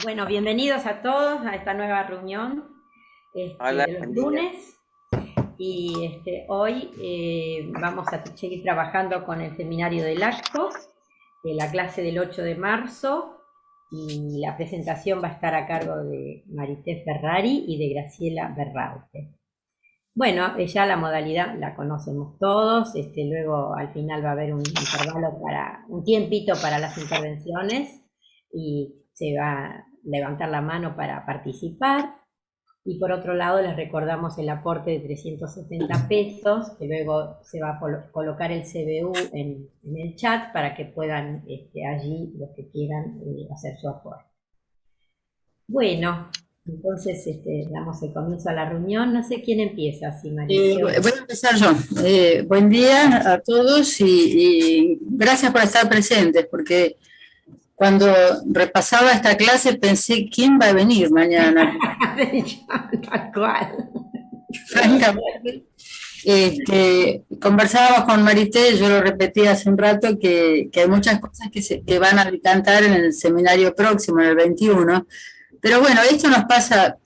Bueno, bienvenidos a todos a esta nueva reunión Hola, de los buen día. lunes. Y hoy vamos a seguir trabajando con el seminario del acto, la clase del 8 de marzo, y la presentación va a estar a cargo de Marité Ferrari y de Graciela Berraute. Bueno, ya la modalidad la conocemos todos, luego al final va a haber un intervalo un tiempito para las intervenciones y se va a levantar la mano para participar. Y por otro lado les recordamos el aporte de 370 pesos, que luego se va a colocar el CBU en el chat para que puedan allí los que quieran hacer su aporte. Bueno, entonces damos el comienzo a la reunión. No sé quién empieza, si María. Voy a empezar yo. Buen día a todos y gracias por estar presentes, porque cuando repasaba esta clase pensé, ¿quién va a venir mañana? Tal cual. Francamente, conversábamos con Marité, yo lo repetí hace un rato, que hay muchas cosas que van a decantar en el seminario próximo, en el 21, pero bueno, esto nos pasa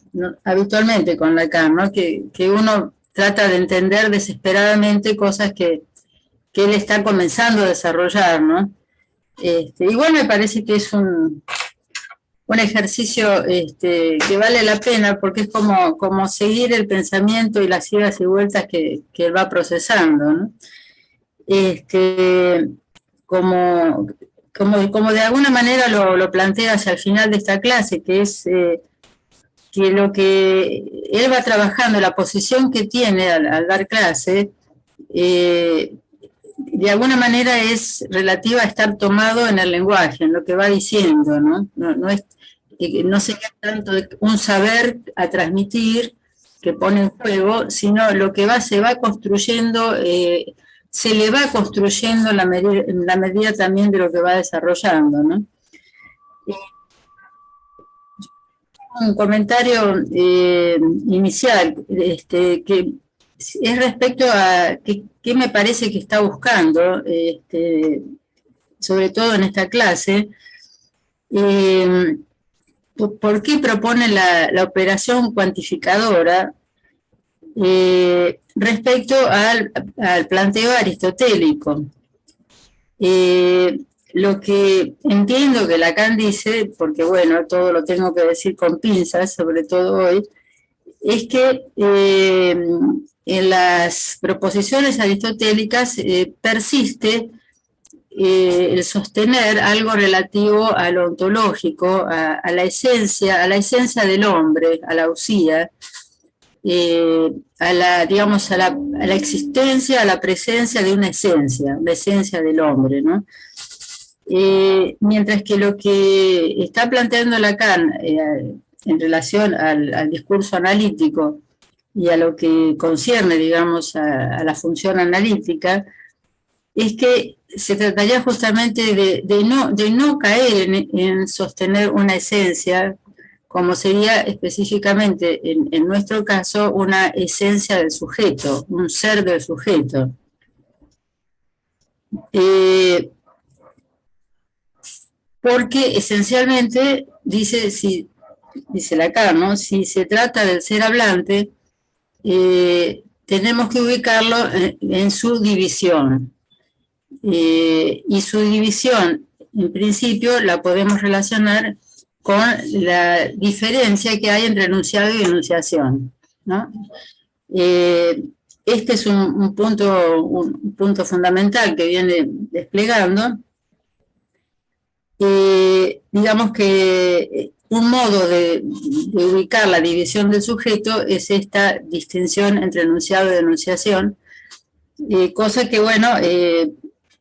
habitualmente con Lacan, ¿no? Que uno trata de entender desesperadamente cosas que él está comenzando a desarrollar, ¿no? Igual me parece que es un ejercicio que vale la pena, porque es como seguir el pensamiento y las idas y vueltas que él va procesando, ¿no? Como de alguna manera lo plantea hacia el final de esta clase, que es que lo que él va trabajando, la posición que tiene al dar clase, de alguna manera es relativa a estar tomado en el lenguaje, en lo que va diciendo, ¿no? No sería tanto un saber a transmitir que pone en juego, sino lo que se va construyendo, se le va construyendo en la medida también de lo que va desarrollando, ¿no? Un comentario inicial, que es respecto a qué me parece que está buscando, sobre todo en esta clase. ¿Por qué propone la operación cuantificadora respecto al planteo aristotélico? Lo que entiendo que Lacan dice, porque bueno, todo lo tengo que decir con pinzas, sobre todo hoy, es que en las proposiciones aristotélicas persiste el sostener algo relativo a lo ontológico, a la esencia del hombre, a la usía, digamos, a la existencia, a la presencia de una esencia del hombre, ¿no? Mientras que lo que está planteando Lacan en relación al discurso analítico y a lo que concierne, digamos, a la función analítica, es que se trataría justamente de no caer en sostener una esencia, como sería específicamente en nuestro caso una esencia del sujeto, un ser del sujeto. Porque esencialmente, dice Lacan, ¿no? Si se trata del ser hablante, tenemos que ubicarlo en su división. Y su división, en principio, la podemos relacionar con la diferencia que hay entre enunciado y enunciación, ¿no? Este es un punto fundamental que viene desplegando. Digamos que un modo de ubicar la división del sujeto es esta distinción entre enunciado y enunciación, cosa que, bueno,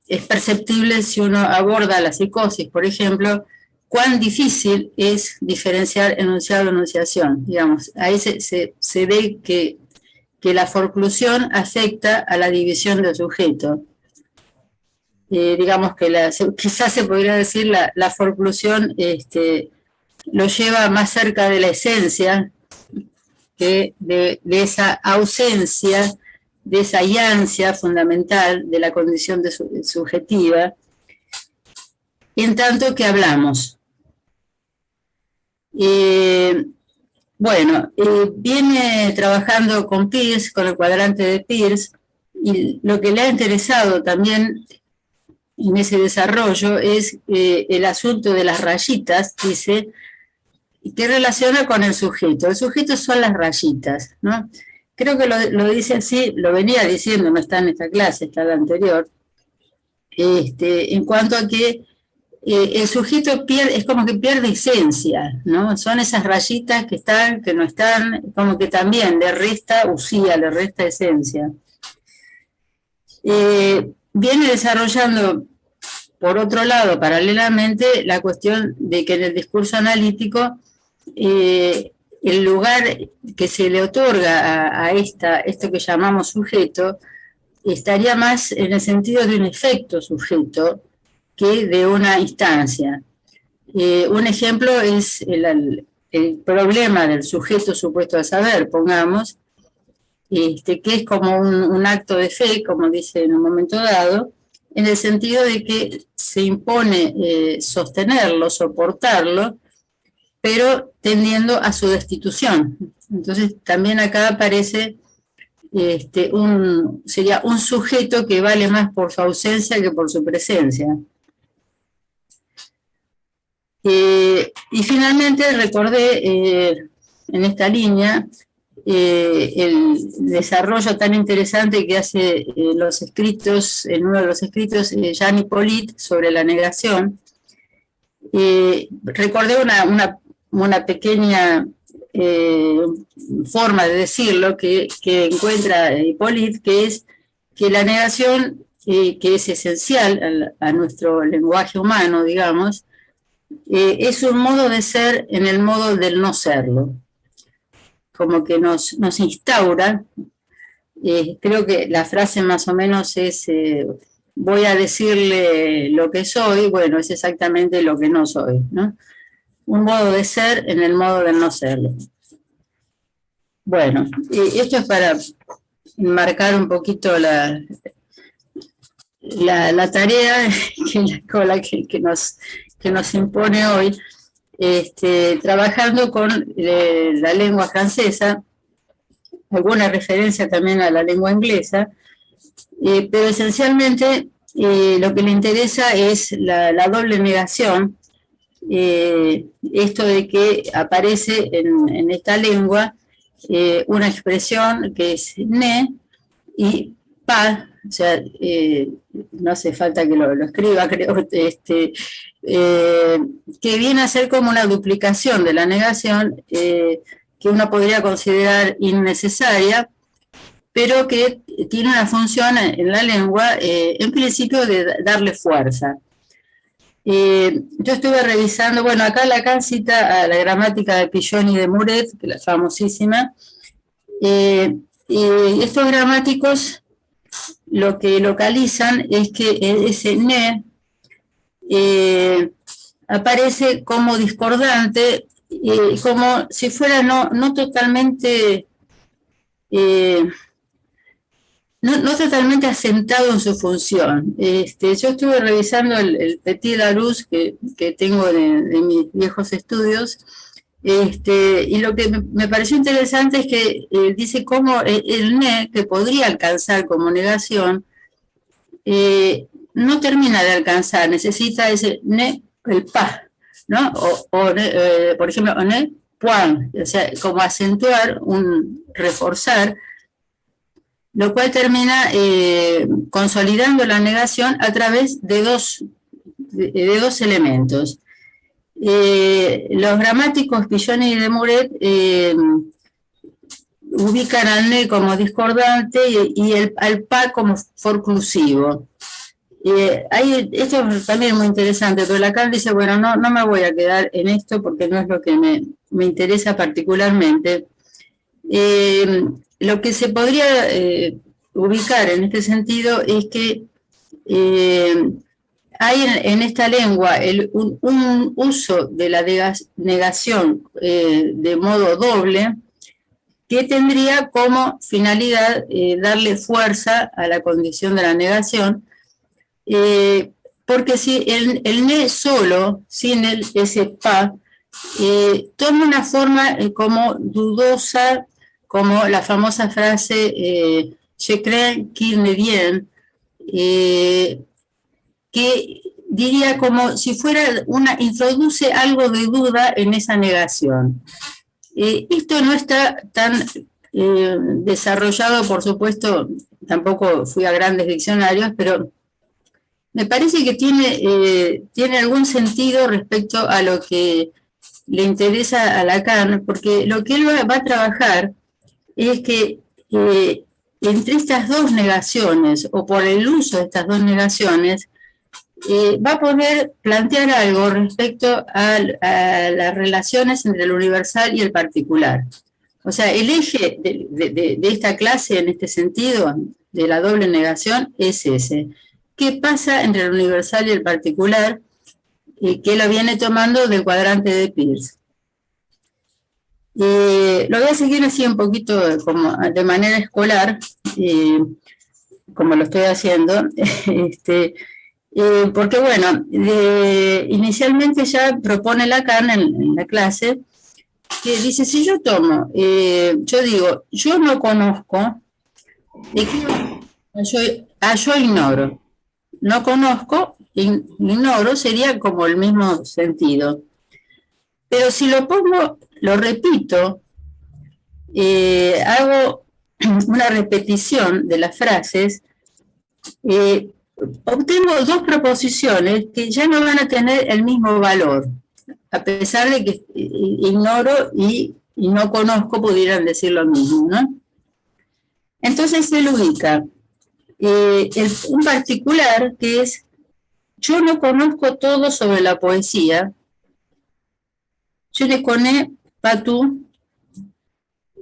es perceptible si uno aborda la psicosis, por ejemplo, cuán difícil es diferenciar enunciado y enunciación. Digamos, ahí se ve que la forclusión afecta a la división del sujeto. Digamos que quizás se podría decir la forclusión lo lleva más cerca de la esencia que de esa ausencia, de esa iancia fundamental de la condición subjetiva, en tanto que hablamos. Viene trabajando con Peirce, con el cuadrante de Peirce, y lo que le ha interesado también en ese desarrollo es el asunto de las rayitas, dice, que relaciona con el sujeto. El sujeto son las rayitas, ¿no? Creo que lo dice así, lo venía diciendo, no está en esta clase, está en la anterior, en cuanto a que el sujeto pierde, es como que pierde esencia, ¿no? Son esas rayitas que están, que no están, como que también le resta usía, le resta esencia. Viene desarrollando, por otro lado, paralelamente, la cuestión de que en el discurso analítico el lugar que se le otorga a esto que llamamos sujeto estaría más en el sentido de un efecto sujeto que de una instancia. Un ejemplo es el problema del sujeto supuesto a saber, pongamos, que es como un acto de fe, como dice en un momento dado, en el sentido de que se impone sostenerlo, soportarlo, pero tendiendo a su destitución. Entonces también acá aparece sería un sujeto que vale más por su ausencia que por su presencia. Y finalmente recordé en esta línea el desarrollo tan interesante que hace los escritos, en uno de los escritos, Jean Hippolyte sobre la negación. Recordé una pequeña forma de decirlo que encuentra Hippolyte, que es que la negación, que es esencial a nuestro lenguaje humano, digamos, es un modo de ser en el modo del no serlo, como que nos instaura. Creo que la frase más o menos es, voy a decirle lo que soy, bueno, es exactamente lo que no soy, ¿no? Un modo de ser en el modo del no serlo. Bueno, esto es para marcar un poquito la tarea con la que nos impone hoy, trabajando con la lengua francesa, alguna referencia también a la lengua inglesa, pero esencialmente lo que le interesa es la doble negación, esto de que aparece en esta lengua una expresión que es ne y pa, o sea, no hace falta que lo escriba, creo, que viene a ser como una duplicación de la negación que uno podría considerar innecesaria, pero que tiene una función en la lengua, en principio, de darle fuerza. Yo estuve revisando, bueno, acá Lacan cita a la gramática de Pillon y de Muret, que es famosísima, y estos gramáticos lo que localizan es que ese ne aparece como discordante, como si fuera no totalmente no totalmente asentado en su función. Yo estuve revisando el Petit Larousse que tengo de mis viejos estudios, y lo que me pareció interesante es que dice cómo el ne, que podría alcanzar como negación, no termina de alcanzar, necesita ese ne, el pa, ¿no? Por ejemplo, ne, point, o sea, como acentuar, reforzar, lo cual termina consolidando la negación a través de dos elementos. Los gramáticos Pillon y de Muret ubican al ne como discordante y al pa como forclusivo. Esto también es muy interesante, pero Lacan dice, bueno, no me voy a quedar en esto porque no es lo que me interesa particularmente. Lo que se podría ubicar en este sentido es que hay en esta lengua un uso de la negación de modo doble que tendría como finalidad darle fuerza a la condición de la negación, porque si el ne solo, sin ese pa, toma una forma como dudosa, como la famosa frase je crains qu'il ne vienne, que diría como si fuera introduce algo de duda en esa negación. Esto no está tan desarrollado, por supuesto, tampoco fui a grandes diccionarios, pero me parece que tiene algún sentido respecto a lo que le interesa a Lacan, porque lo que él va a trabajar es que entre estas dos negaciones, o por el uso de estas dos negaciones, va a poder plantear algo respecto a las relaciones entre el universal y el particular. O sea, el eje de esta clase, en este sentido, de la doble negación, es ese. ¿Qué pasa entre el universal y el particular? Que lo viene tomando del cuadrante de Peirce. Lo voy a seguir así un poquito como de manera escolar, como lo estoy haciendo, porque bueno, inicialmente ya propone Lacan en la clase, que dice, si yo tomo, yo digo, yo no conozco, yo ignoro, no conozco, ignoro, sería como el mismo sentido. Pero si lo pongo, lo repito, hago una repetición de las frases, obtengo dos proposiciones que ya no van a tener el mismo valor, a pesar de que ignoro y no conozco pudieran decir lo mismo, ¿no? Entonces él ubica un particular que es, yo no conozco todo sobre la poesía, je ne connais pas tout,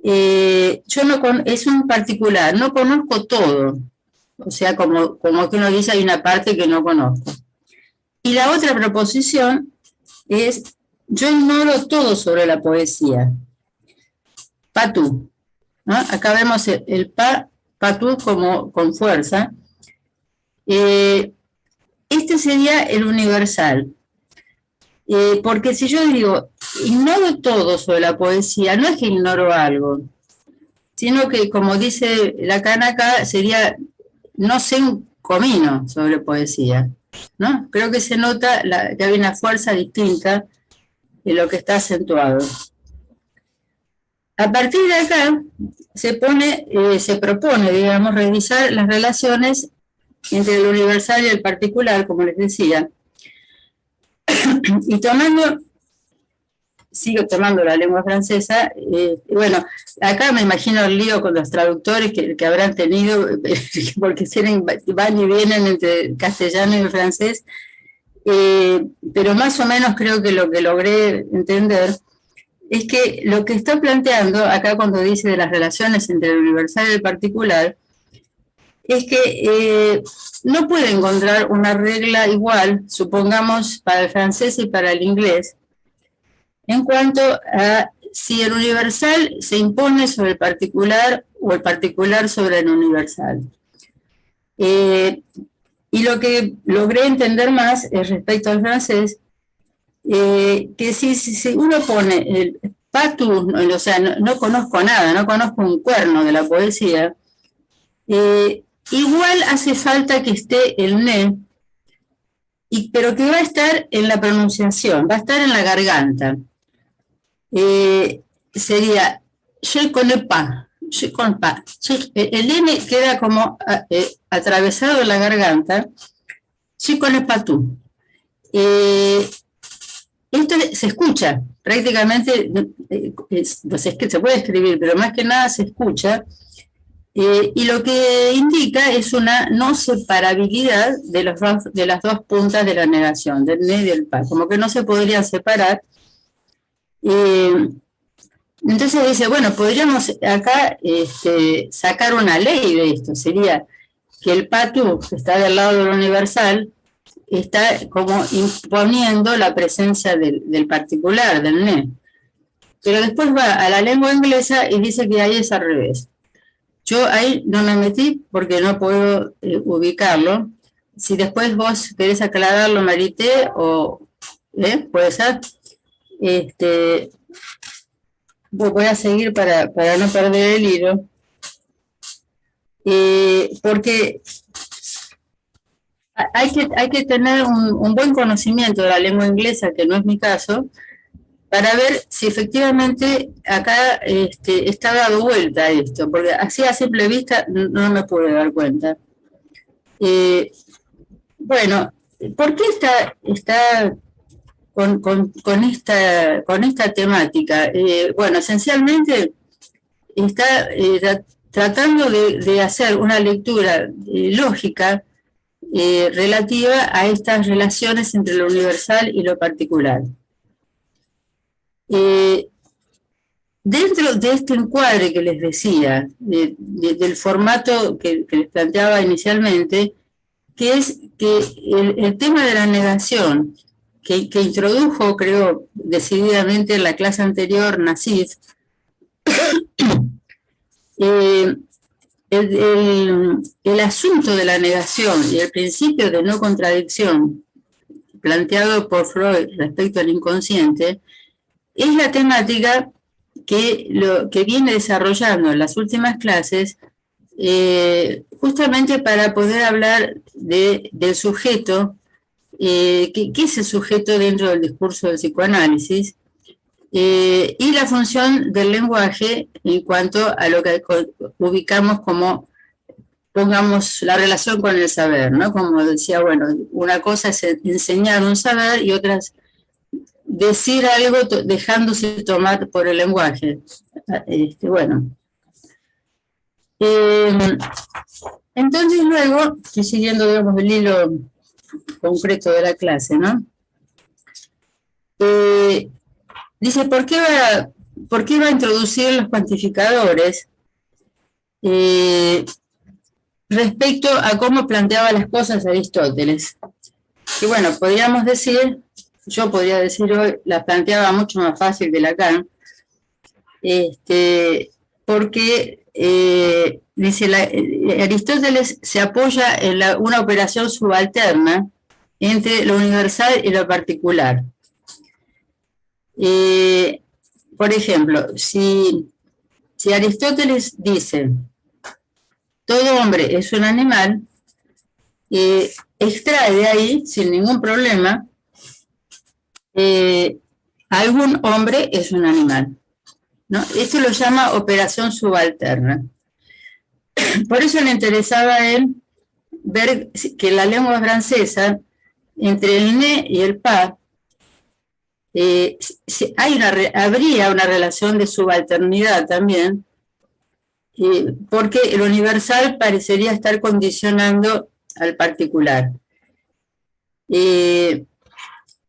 es un particular, no conozco todo, o sea, como que uno dice, hay una parte que no conozco. Y la otra proposición es, yo ignoro todo sobre la poesía, pas tout, ¿no? Acá vemos el pas tout como con fuerza. Este sería el universal. Porque si yo digo, ignoro todo sobre la poesía, no es que ignoro algo, sino que, como dice Lacan acá, sería, no sé un comino sobre poesía, ¿no? Creo que se nota que hay una fuerza distinta de lo que está acentuado. A partir de acá, se propone, digamos, revisar las relaciones entre el universal y el particular, como les decía, y sigo tomando la lengua francesa, bueno, acá me imagino el lío con los traductores que habrán tenido, porque van y vienen entre el castellano y el francés, pero más o menos creo que lo que logré entender es que lo que está planteando acá cuando dice de las relaciones entre el universal y el particular, es que no puede encontrar una regla igual, supongamos, para el francés y para el inglés, en cuanto a si el universal se impone sobre el particular o el particular sobre el universal. Y lo que logré entender más respecto al francés, que si uno pone el patus, o sea, no conozco nada, no conozco un cuerno de la poesía, igual hace falta que esté el ne, pero que va a estar en la pronunciación, va a estar en la garganta. Sería je connais pas, je connais pas. El N queda como atravesado en la garganta, je connais pas tout. Esto se escucha, prácticamente, pues es que se puede escribir, pero más que nada se escucha, y lo que indica es una no separabilidad de las dos puntas de la negación, del ne y del pa, como que no se podrían separar. Entonces dice, bueno, podríamos acá sacar una ley de esto, sería que el patu, que está del lado del universal, está como imponiendo la presencia del particular, del ne. Pero después va a la lengua inglesa y dice que ahí es al revés. Yo ahí no me metí porque no puedo ubicarlo. Si después vos querés aclararlo, Marité, puede ser. Voy a seguir para no perder el hilo, porque hay que tener un buen conocimiento de la lengua inglesa, que no es mi caso, para ver si efectivamente acá está dado vuelta esto, porque así a simple vista no me pude dar cuenta. Bueno, ¿por qué está con esta temática? Bueno, esencialmente está tratando de hacer una lectura lógica relativa a estas relaciones entre lo universal y lo particular. Dentro de este encuadre que les decía, del formato que les planteaba inicialmente, que es que el tema de la negación, que introdujo, creo, decididamente en la clase anterior, Nassif, el asunto de la negación y el principio de no contradicción planteado por Freud respecto al inconsciente es la temática que viene desarrollando en las últimas clases justamente para poder hablar del sujeto, ¿qué es el sujeto dentro del discurso del psicoanálisis? Y la función del lenguaje en cuanto a lo que ubicamos como, pongamos, la relación con el saber, ¿no? Como decía, bueno, una cosa es enseñar un saber y otra es decir algo dejándose tomar por el lenguaje. Bueno. Entonces luego, estoy siguiendo, digamos, el hilo concreto de la clase, ¿no? Dice, ¿por qué va a introducir los cuantificadores respecto a cómo planteaba las cosas Aristóteles? Y bueno, podríamos decir, yo podría decir hoy, las planteaba mucho más fácil de Lacan, porque dice, Aristóteles se apoya en una operación subalterna entre lo universal y lo particular. Por ejemplo, si Aristóteles dice, todo hombre es un animal, extrae de ahí, sin ningún problema, algún hombre es un animal, ¿no? Esto lo llama operación subalterna. Por eso le interesaba a él ver que en la lengua francesa, entre el ne y el pas, habría una relación de subalternidad también, porque el universal parecería estar condicionando al particular.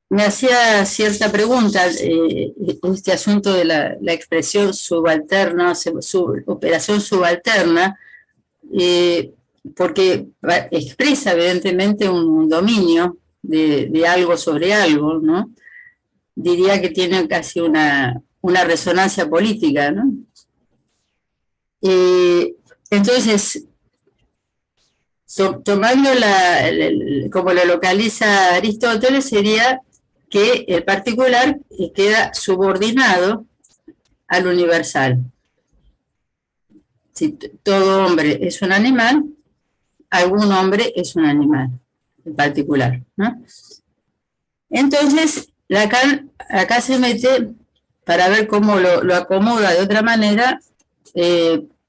Me hacía cierta pregunta este asunto de la expresión subalterna, operación subalterna, porque expresa evidentemente un dominio de algo sobre algo, ¿no? Diría que tiene casi una resonancia política, ¿no? Entonces, tomando como lo localiza Aristóteles, sería que el particular queda subordinado al universal. Si todo hombre es un animal, algún hombre es un animal en particular, ¿no? Entonces, Lacan acá se mete para ver cómo lo acomoda de otra manera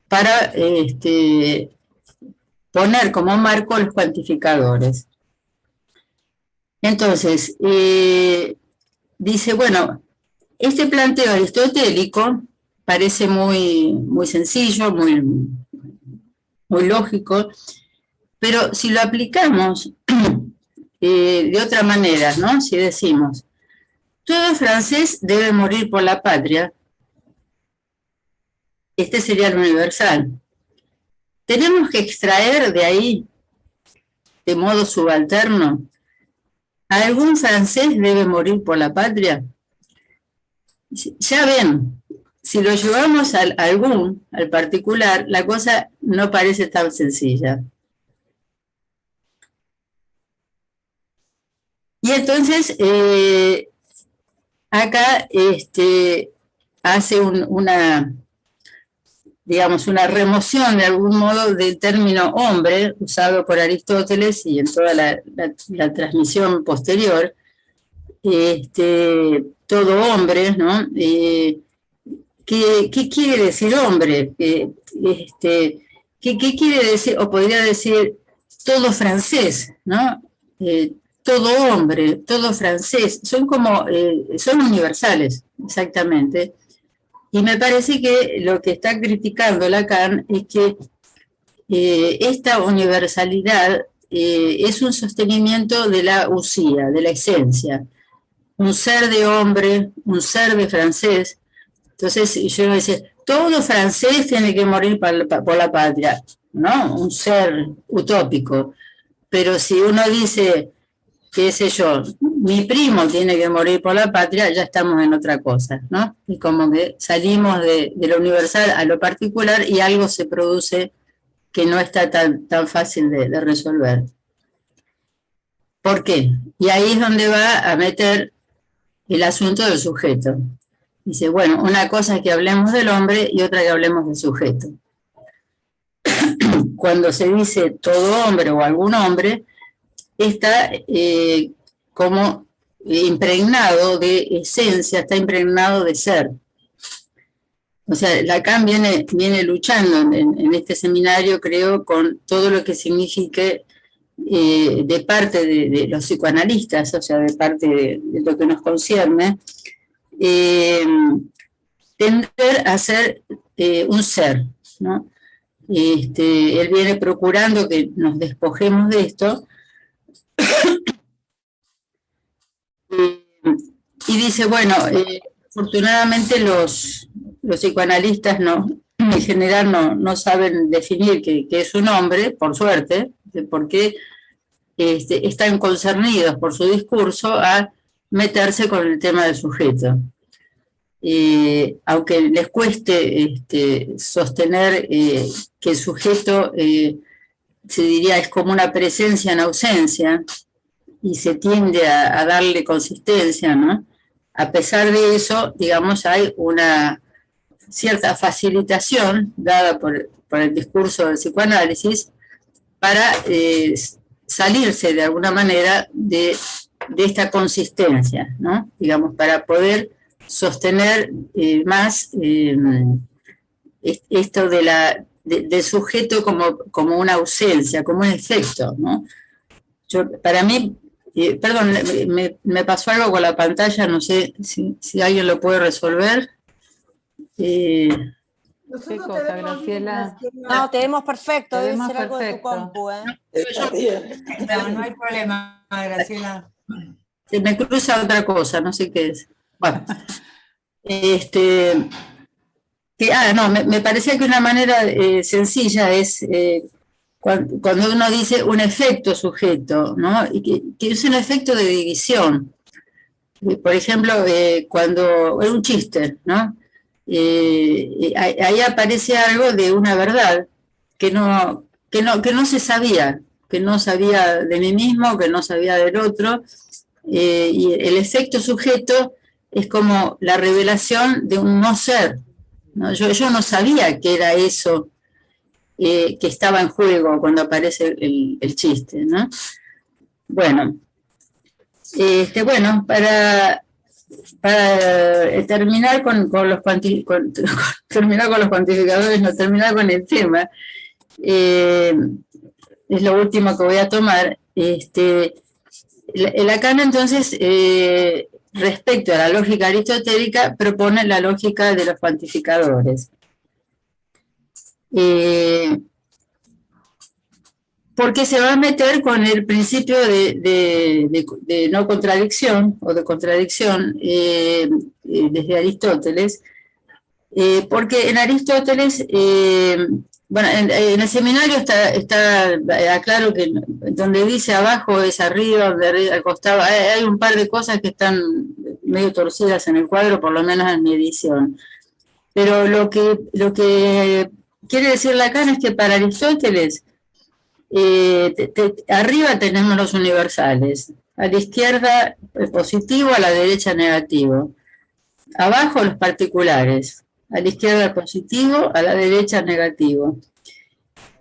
para poner como marco los cuantificadores. Entonces, dice, bueno, este planteo aristotélico parece muy sencillo, muy lógico, pero si lo aplicamos de otra manera, ¿no? Si decimos, todo francés debe morir por la patria, este sería el universal. Tenemos que extraer de ahí, de modo subalterno, ¿algún francés debe morir por la patria? Ya ven, si lo llevamos al particular, la cosa no parece tan sencilla. Y entonces, acá hace digamos, una remoción de algún modo del término hombre, usado por Aristóteles y en toda la transmisión posterior, todo hombre, ¿no? ¿Qué quiere decir hombre? ¿Qué quiere decir? O podría decir todo francés, ¿no? Todo hombre, todo francés, son son universales, exactamente. Y me parece que lo que está criticando Lacan es que esta universalidad es un sostenimiento de la usía, de la esencia. Un ser de hombre, un ser de francés. Entonces yo decía, todo francés tiene que morir por la patria, ¿no? Un ser utópico. Pero si uno dice, qué sé yo, mi primo tiene que morir por la patria, ya estamos en otra cosa, ¿no? Y como que salimos de lo universal a lo particular y algo se produce que no está tan fácil de resolver. ¿Por qué? Y ahí es donde va a meter el asunto del sujeto. Dice, bueno, una cosa es que hablemos del hombre y otra que hablemos del sujeto. Cuando se dice todo hombre o algún hombre, está como impregnado de esencia, está impregnado de ser. O sea, Lacan viene luchando en este seminario, creo, con todo lo que signifique de parte de los psicoanalistas, o sea, de parte de lo que nos concierne, tender a ser un ser, ¿no? Él viene procurando que nos despojemos de esto y dice, bueno, afortunadamente los psicoanalistas en general no saben definir qué es un hombre, por suerte, porque están concernidos por su discurso a meterse con el tema del sujeto. Aunque les cueste sostener que el sujeto, se diría, es como una presencia en ausencia, y se tiende a darle consistencia, ¿no? A pesar de eso, digamos, hay una cierta facilitación dada por el discurso del psicoanálisis para salirse de alguna manera de esta consistencia, ¿no? Digamos, para poder sostener más esto del sujeto como una ausencia, como un efecto, ¿no? Para mí, perdón, me pasó algo con la pantalla, no sé si alguien lo puede resolver. ¿Qué cosa, Graciela? No, te vemos perfecto, Te debe vemos ser algo de tu perfecto. compu, ¿eh? No hay problema, Graciela. Se me cruza otra cosa, no sé qué es. Bueno, me parecía que una manera sencilla es cuando uno dice un efecto sujeto, ¿no? Y que es un efecto de división. Por ejemplo, cuando es un chiste, ¿no? Ahí aparece algo de una verdad que no se sabía, que no sabía de mí mismo, que no sabía del otro, y el efecto sujeto es como la revelación de un no ser, ¿no? Yo no sabía que era eso que estaba en juego cuando aparece el chiste, ¿no? Bueno, para terminar con los terminar con los cuantificadores, no terminar con el tema, es lo último que voy a tomar. Lacan entonces, respecto a la lógica aristotélica, propone la lógica de los cuantificadores. Porque se va a meter con el principio de no contradicción o de contradicción desde Aristóteles, porque en Aristóteles, bueno, en el seminario está claro que donde dice abajo es arriba, donde arriba, al costado, hay un par de cosas que están medio torcidas en el cuadro, por lo menos en mi edición. Pero lo que quiere decir Lacan es que para Aristóteles, arriba tenemos los universales, a la izquierda positivo, a la derecha negativo. abajo los particulares, a la izquierda el positivo, a la derecha el negativo.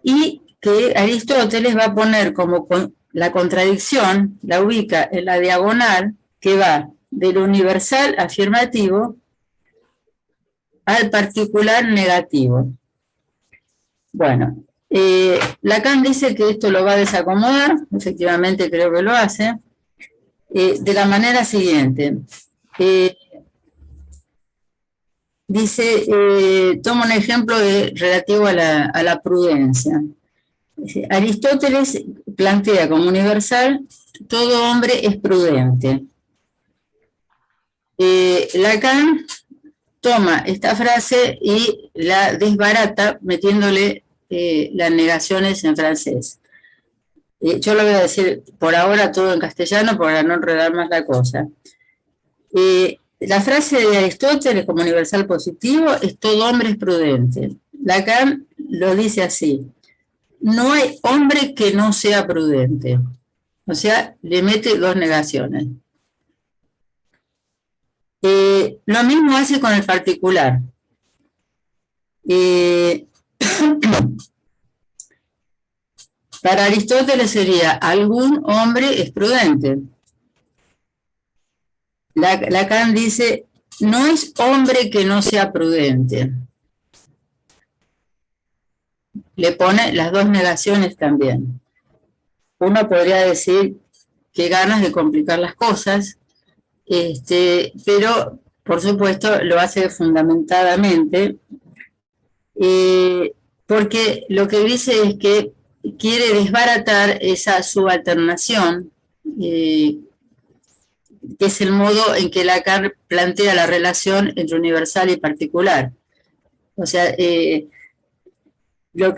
Y que Aristóteles va a poner como la contradicción, la ubica en la diagonal, que va del universal afirmativo al particular negativo. Bueno, Lacan dice que esto lo va a desacomodar, efectivamente creo que lo hace, de la manera siguiente. Dice, toma un ejemplo relativo a la prudencia. Dice, Aristóteles plantea como universal, todo hombre es prudente. Lacan toma esta frase y la desbarata metiéndole las negaciones en francés. Yo lo voy a decir por ahora todo en castellano para no enredar más la cosa. La frase de Aristóteles como universal positivo es todo hombre es prudente. Lacan lo dice así, no hay hombre que no sea prudente. O sea, le mete dos negaciones. Lo mismo hace con el particular. Para Aristóteles sería, algún hombre es prudente. Lacan dice, no es hombre que no sea prudente. Le pone las dos negaciones también. Uno podría decir que ganas de complicar las cosas, pero por supuesto lo hace fundamentadamente, porque lo que dice es que quiere desbaratar esa subalternación, que es el modo en que Lacan plantea la relación entre universal y particular. O sea,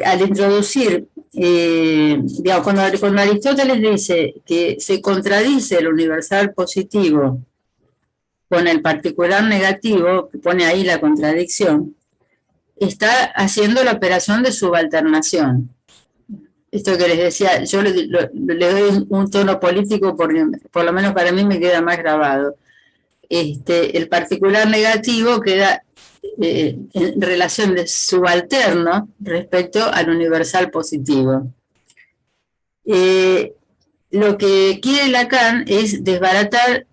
al introducir, digamos, cuando Aristóteles dice que se contradice el universal positivo con el particular negativo, que pone ahí la contradicción, está haciendo la operación de subalternación. Esto que les decía, yo le doy un tono político porque por lo menos para mí me queda más grabado. El particular negativo queda en relación de subalterno respecto al universal positivo. Lo que quiere Lacan es desbaratar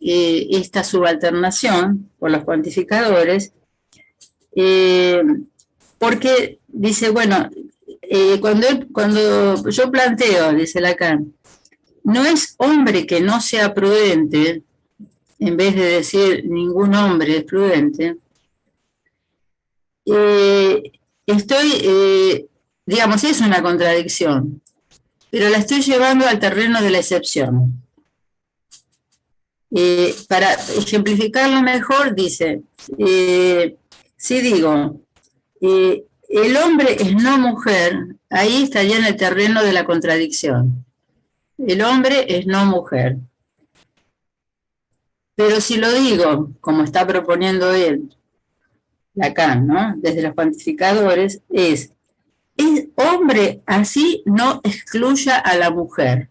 esta subalternación por los cuantificadores, porque dice, bueno, cuando yo planteo, dice Lacan, no es hombre que no sea prudente, en vez de decir ningún hombre es prudente, digamos, es una contradicción, pero la estoy llevando al terreno de la excepción. Para ejemplificarlo mejor, dice, si digo, el hombre es no mujer, ahí estaría en el terreno de la contradicción. El hombre es no mujer. Pero si lo digo, como está proponiendo él, Lacan, ¿no? Desde los cuantificadores, es hombre así no excluya a la mujer.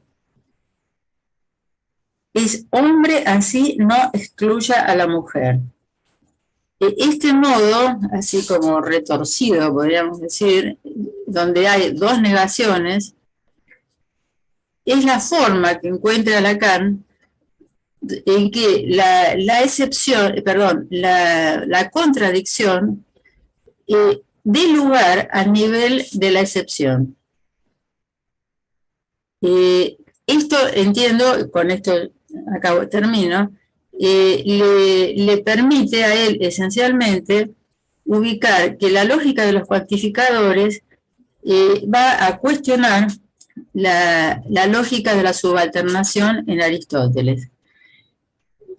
Es hombre así no excluya a la mujer. Este modo, así como retorcido, podríamos decir, donde hay dos negaciones, es la forma que encuentra Lacan en que la excepción, perdón, la contradicción dé lugar al nivel de la excepción. Esto entiendo, con esto termino, le permite a él esencialmente ubicar que la lógica de los cuantificadores va a cuestionar la lógica de la subalternación en Aristóteles.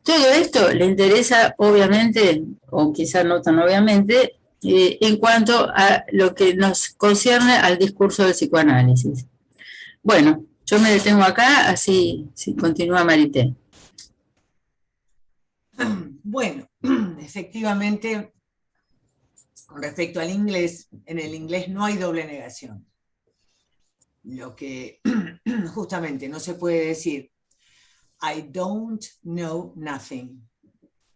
Todo esto le interesa, obviamente, o quizás no tan obviamente, en cuanto a lo que nos concierne al discurso del psicoanálisis. Bueno, yo me detengo acá, así continúa Marité. Bueno, efectivamente, con respecto al inglés, en el inglés no hay doble negación. Lo que justamente no se puede decir I don't know nothing.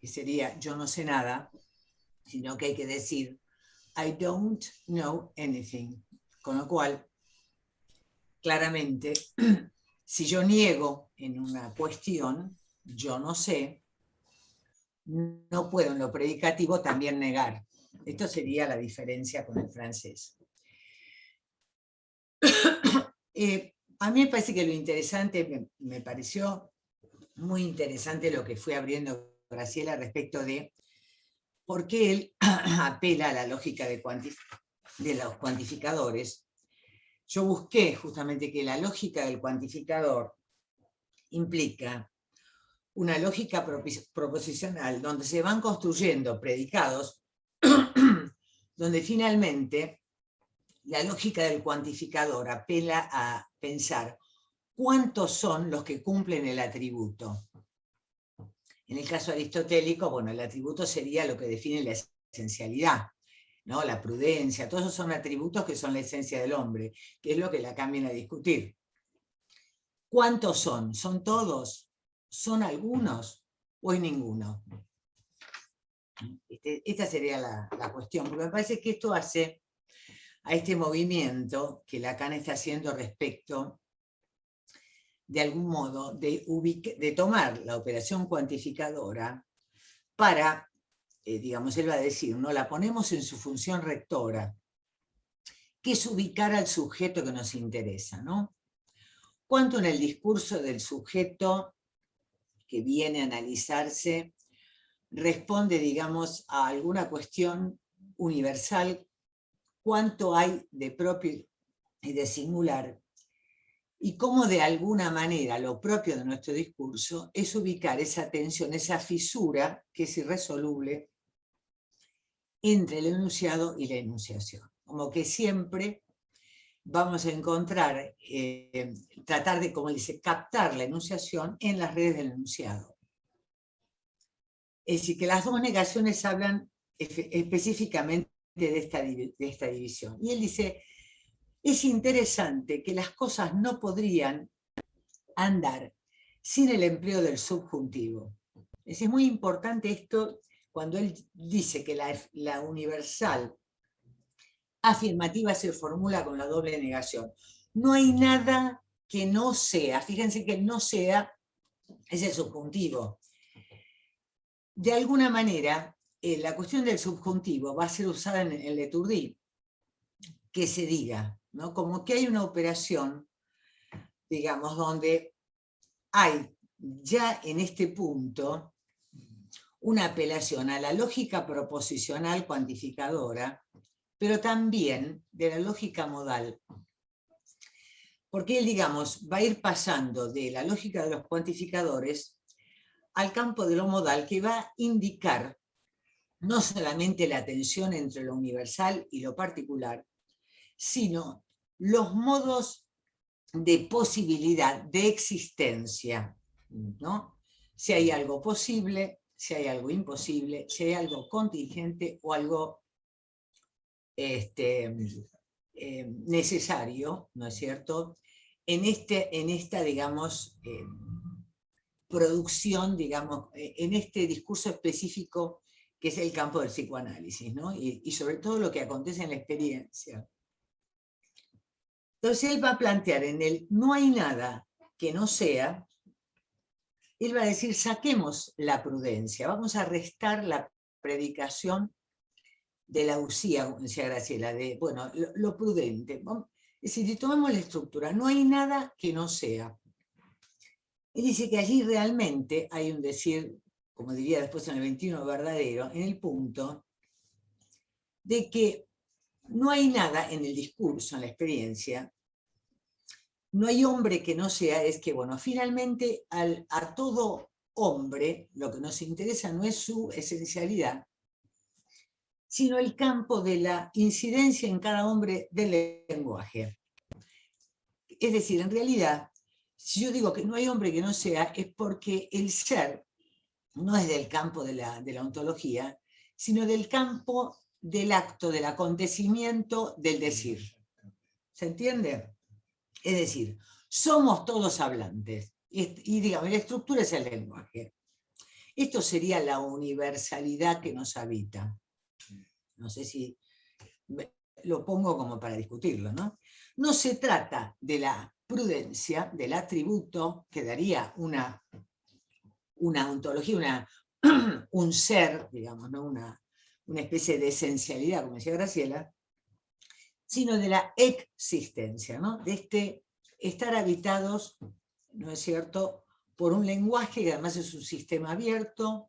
que sería yo no sé nada, sino que hay que decir I don't know anything. Con lo cual, claramente, si yo niego en una cuestión, yo no sé, no puedo en lo predicativo también negar. Esto sería la diferencia con el francés. A mí me parece que lo interesante, me pareció muy interesante lo que fue abriendo Graciela respecto de por qué él apela a la lógica de los cuantificadores. Yo busqué justamente que la lógica del cuantificador implica una lógica proposicional donde se van construyendo predicados, donde finalmente la lógica del cuantificador apela a pensar cuántos son los que cumplen el atributo. En el caso aristotélico, bueno, el atributo sería lo que define la esencialidad, ¿no? La prudencia, todos esos son atributos que son la esencia del hombre, que es lo que Lacan viene a discutir. ¿Cuántos son? ¿Son todos? ¿Son algunos? ¿O es ninguno? Esta sería la cuestión, porque me parece que esto hace a este movimiento que Lacan está haciendo respecto, de algún modo, de tomar la operación cuantificadora para, digamos, él va a decir, ¿no? La ponemos en su función rectora, que es ubicar al sujeto que nos interesa, ¿no? Cuánto en el discurso del sujeto que viene a analizarse responde, digamos, a alguna cuestión universal, cuánto hay de propio y de singular, y cómo de alguna manera lo propio de nuestro discurso es ubicar esa tensión, esa fisura que es irresoluble entre el enunciado y la enunciación. Como que siempre vamos a encontrar, tratar de, como dice, captar la enunciación en las redes del enunciado. Es decir, que las dos negaciones hablan específicamente de esta división. Y él dice, es interesante que las cosas no podrían andar sin el empleo del subjuntivo. Es muy importante esto cuando él dice que la universal afirmativa se formula con la doble negación. No hay nada que no sea, fíjense que el no sea es el subjuntivo. De alguna manera, la cuestión del subjuntivo va a ser usada en el Leturdí, que se diga, ¿no? Como que hay una operación, digamos, donde hay ya en este punto una apelación a la lógica proposicional cuantificadora, pero también de la lógica modal. Porque él, digamos, va a ir pasando de la lógica de los cuantificadores al campo de lo modal, que va a indicar no solamente la tensión entre lo universal y lo particular, sino los modos de posibilidad, de existencia, ¿no? Si hay algo posible, si hay algo imposible, si hay algo contingente o algo necesario, ¿no es cierto?, en esta, digamos, producción, digamos, en este discurso específico que es el campo del psicoanálisis, ¿no? Y sobre todo lo que acontece en la experiencia. Entonces él va a plantear en el no hay nada que no sea, él va a decir saquemos la prudencia, vamos a restar la predicación de la usía, como decía Graciela, de, bueno, lo prudente. Es decir, si tomamos la estructura, no hay nada que no sea. Él dice que allí realmente hay un decir, como diría después en el 21 verdadero, en el punto de que no hay nada en el discurso, en la experiencia, no hay hombre que no sea, es que, bueno, finalmente a todo hombre lo que nos interesa no es su esencialidad, sino el campo de la incidencia en cada hombre del lenguaje. Es decir, en realidad, si yo digo que no hay hombre que no sea, es porque el ser no es del campo de la ontología, sino del campo del acto, del acontecimiento, del decir. ¿Se entiende? Es decir, somos todos hablantes. Y digamos, la estructura es el lenguaje. Esto sería la universalidad que nos habita. No sé si lo pongo como para discutirlo, ¿no? No se trata de la prudencia, del atributo, que daría una ontología, un ser, digamos, ¿no? Una especie de esencialidad, como decía Graciela, sino de la existencia, ¿no? De estar habitados, ¿no es cierto?, por un lenguaje que además es un sistema abierto,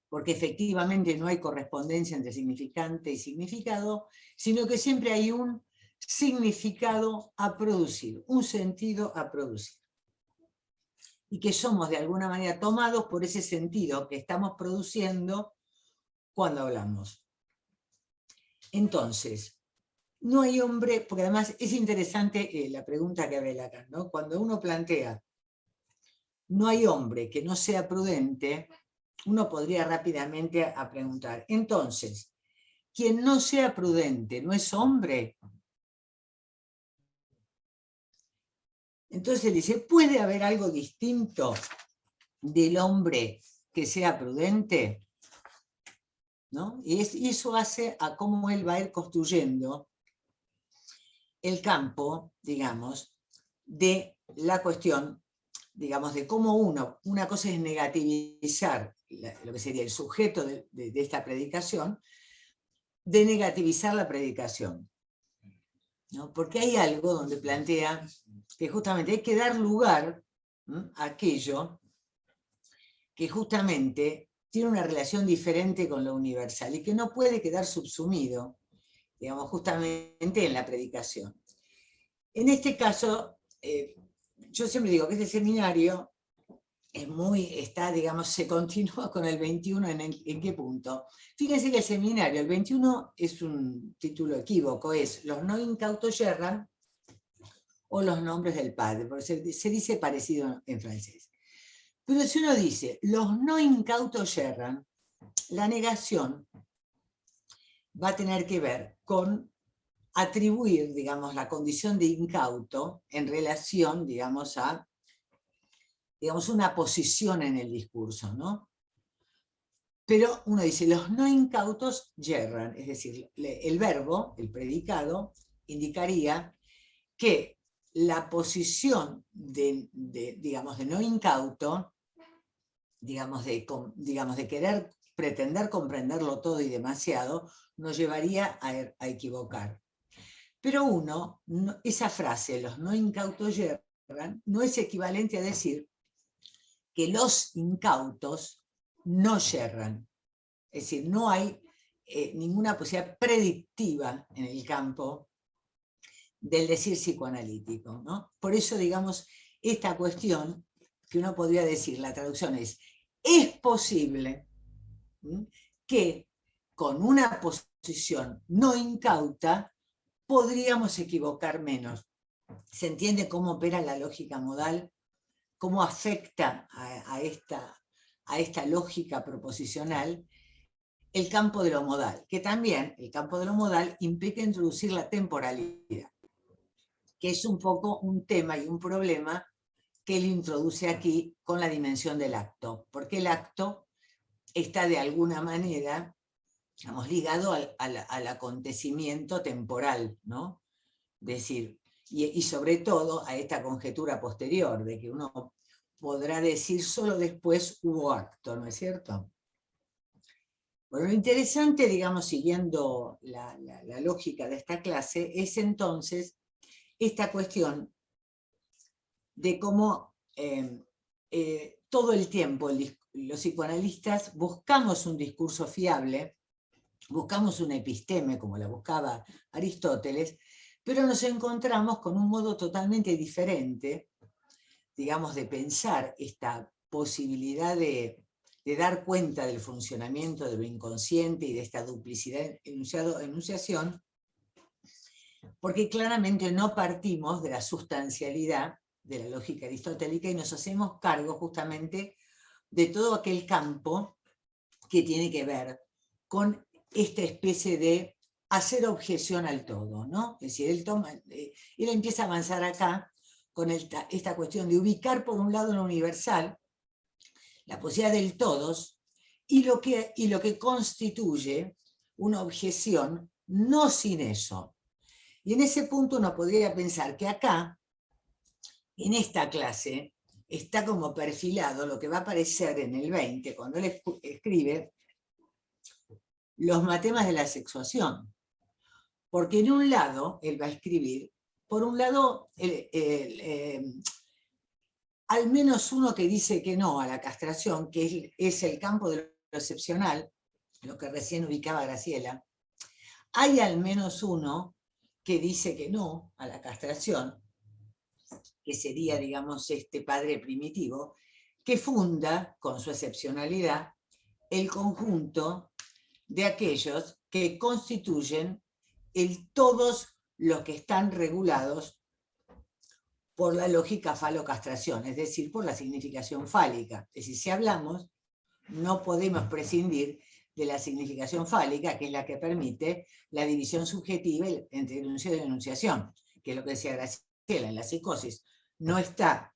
porque efectivamente no hay correspondencia entre significante y significado, sino que siempre hay un significado a producir, un sentido a producir. Y que somos de alguna manera tomados por ese sentido que estamos produciendo cuando hablamos. Entonces, no hay hombre, porque además es interesante la pregunta que abre Lacan, ¿no? Cuando uno plantea, no hay hombre que no sea prudente, uno podría rápidamente a preguntar, entonces, quien no sea prudente, ¿no es hombre? Entonces dice, ¿puede haber algo distinto del hombre que sea prudente? ¿No? Y eso hace a cómo él va a ir construyendo el campo, digamos, de la cuestión, digamos, de cómo una cosa es negativizar lo que sería el sujeto de esta predicación, de negativizar la predicación, ¿no? Porque hay algo donde plantea que justamente hay que dar lugar a aquello que justamente tiene una relación diferente con lo universal y que no puede quedar subsumido, digamos, justamente en la predicación. En este caso, yo siempre digo que este seminario digamos, se continúa con el 21 ¿en qué punto? Fíjense que el seminario, el 21 es un título equívoco, es Los no incautos yerran o los nombres del Padre, porque se dice parecido en francés. Pero si uno dice, los no incautos yerran, la negación va a tener que ver con atribuir, digamos, la condición de incauto en relación, digamos, a una posición en el discurso, ¿no? Pero uno dice, los no incautos yerran, es decir, el verbo, el predicado, indicaría que la posición digamos, de no incauto, digamos, de querer pretender comprenderlo todo y demasiado, nos llevaría a equivocar. Pero esa frase, los no incautos yerran, no es equivalente a decir que los incautos no yerran. Es decir, no hay ninguna posibilidad predictiva en el campo del decir psicoanalítico, ¿no? Por eso, digamos, esta cuestión que uno podría decir, la traducción es posible que con una posición no incauta podríamos equivocar menos. ¿Se entiende cómo opera la lógica modal? ¿Cómo afecta a esta lógica proposicional el campo de lo modal? Que también el campo de lo modal implica introducir la temporalidad, que es un poco un tema y un problema que él introduce aquí con la dimensión del acto, porque el acto está de alguna manera, digamos, ligado al acontecimiento temporal, ¿no? Es decir, y sobre todo a esta conjetura posterior, de que uno podrá decir solo después hubo acto, ¿no es cierto? Bueno, lo interesante, digamos, siguiendo la lógica de esta clase, es entonces esta cuestión de cómo todo el tiempo los psicoanalistas buscamos un discurso fiable, buscamos una episteme como la buscaba Aristóteles, pero nos encontramos con un modo totalmente diferente, digamos, de pensar esta posibilidad de dar cuenta del funcionamiento de lo inconsciente y de esta duplicidad enunciación, porque claramente no partimos de la sustancialidad de la lógica aristotélica y nos hacemos cargo justamente de todo aquel campo que tiene que ver con esta especie de hacer objeción al todo, ¿no? Es decir, él empieza a avanzar acá con esta cuestión de ubicar por un lado lo universal, la posibilidad del todos, y lo que constituye una objeción no sin eso. Y en ese punto uno podría pensar que acá, en esta clase, está como perfilado lo que va a aparecer en el 20, cuando él escribe los matemas de la sexuación. Porque en un lado, él va a escribir, por un lado, al menos uno que dice que no a la castración, que es el campo de lo excepcional, lo que recién ubicaba Graciela. Hay al menos uno que dice que no a la castración, que sería, digamos, este padre primitivo, que funda, con su excepcionalidad, el conjunto de aquellos que constituyen todos los que están regulados por la lógica falocastración, es decir, por la significación fálica. Es decir, si hablamos, no podemos prescindir de la significación fálica, que es la que permite la división subjetiva entre enunciado y enunciación, que es lo que decía Graciela, en la psicosis no está,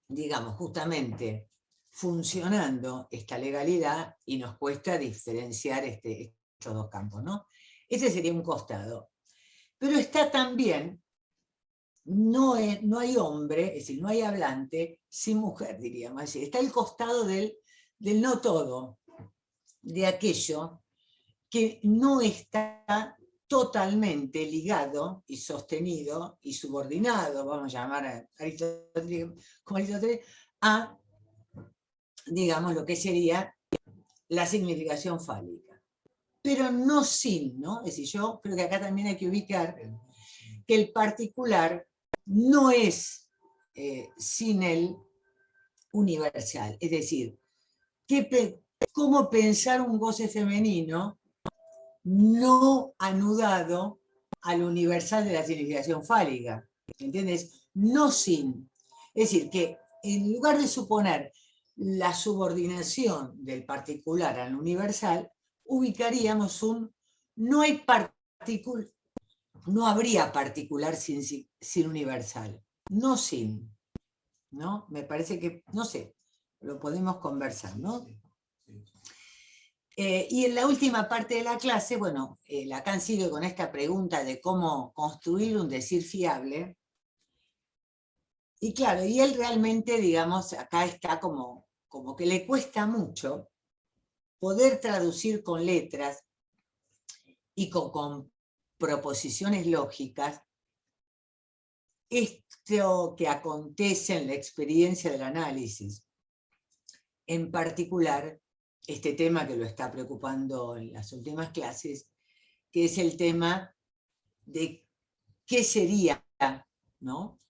digamos, justamente funcionando esta legalidad y nos cuesta diferenciar estos dos campos, ¿no? Ese sería un costado. Pero está también, no hay hombre, es decir, no hay hablante sin mujer, diríamos. Es decir, está el costado del no todo, de aquello que no está totalmente ligado y sostenido y subordinado, vamos a llamar a Aristóteles, a, digamos, lo que sería la significación fálica. Pero no sin, ¿no? Es decir, yo creo que acá también hay que ubicar que el particular no es sin el universal. Es decir, cómo pensar un goce femenino no anudado al universal de la significación fálica, ¿entiendes? No sin. Es decir, que en lugar de suponer la subordinación del particular al universal, ubicaríamos no habría particular sin universal, no sin, ¿no? Me parece que, no sé, lo podemos conversar, ¿no? Y en la última parte de la clase, bueno, Lacan sigue con esta pregunta de cómo construir un decir fiable. Y claro, y él realmente, digamos, acá está como que le cuesta mucho poder traducir con letras y con proposiciones lógicas esto que acontece en la experiencia del análisis. En particular, este tema que lo está preocupando en las últimas clases, que es el tema de qué sería, ¿no?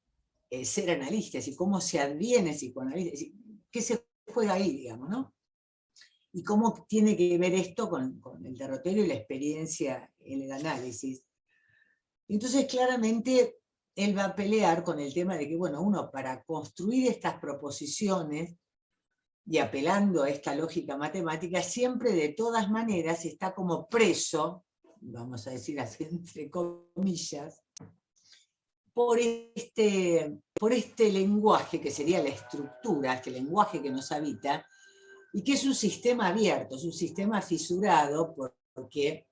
Ser analista, y cómo se adviene psicoanalista, qué se juega ahí, digamos, ¿no? Y cómo tiene que ver esto con el derrotero y la experiencia en el análisis. Entonces, claramente, él va a pelear con el tema de que, bueno, uno para construir estas proposiciones y apelando a esta lógica matemática, siempre de todas maneras está como preso, vamos a decir así entre comillas, por este lenguaje que sería la estructura, este lenguaje que nos habita, y que es un sistema abierto, es un sistema fisurado, porque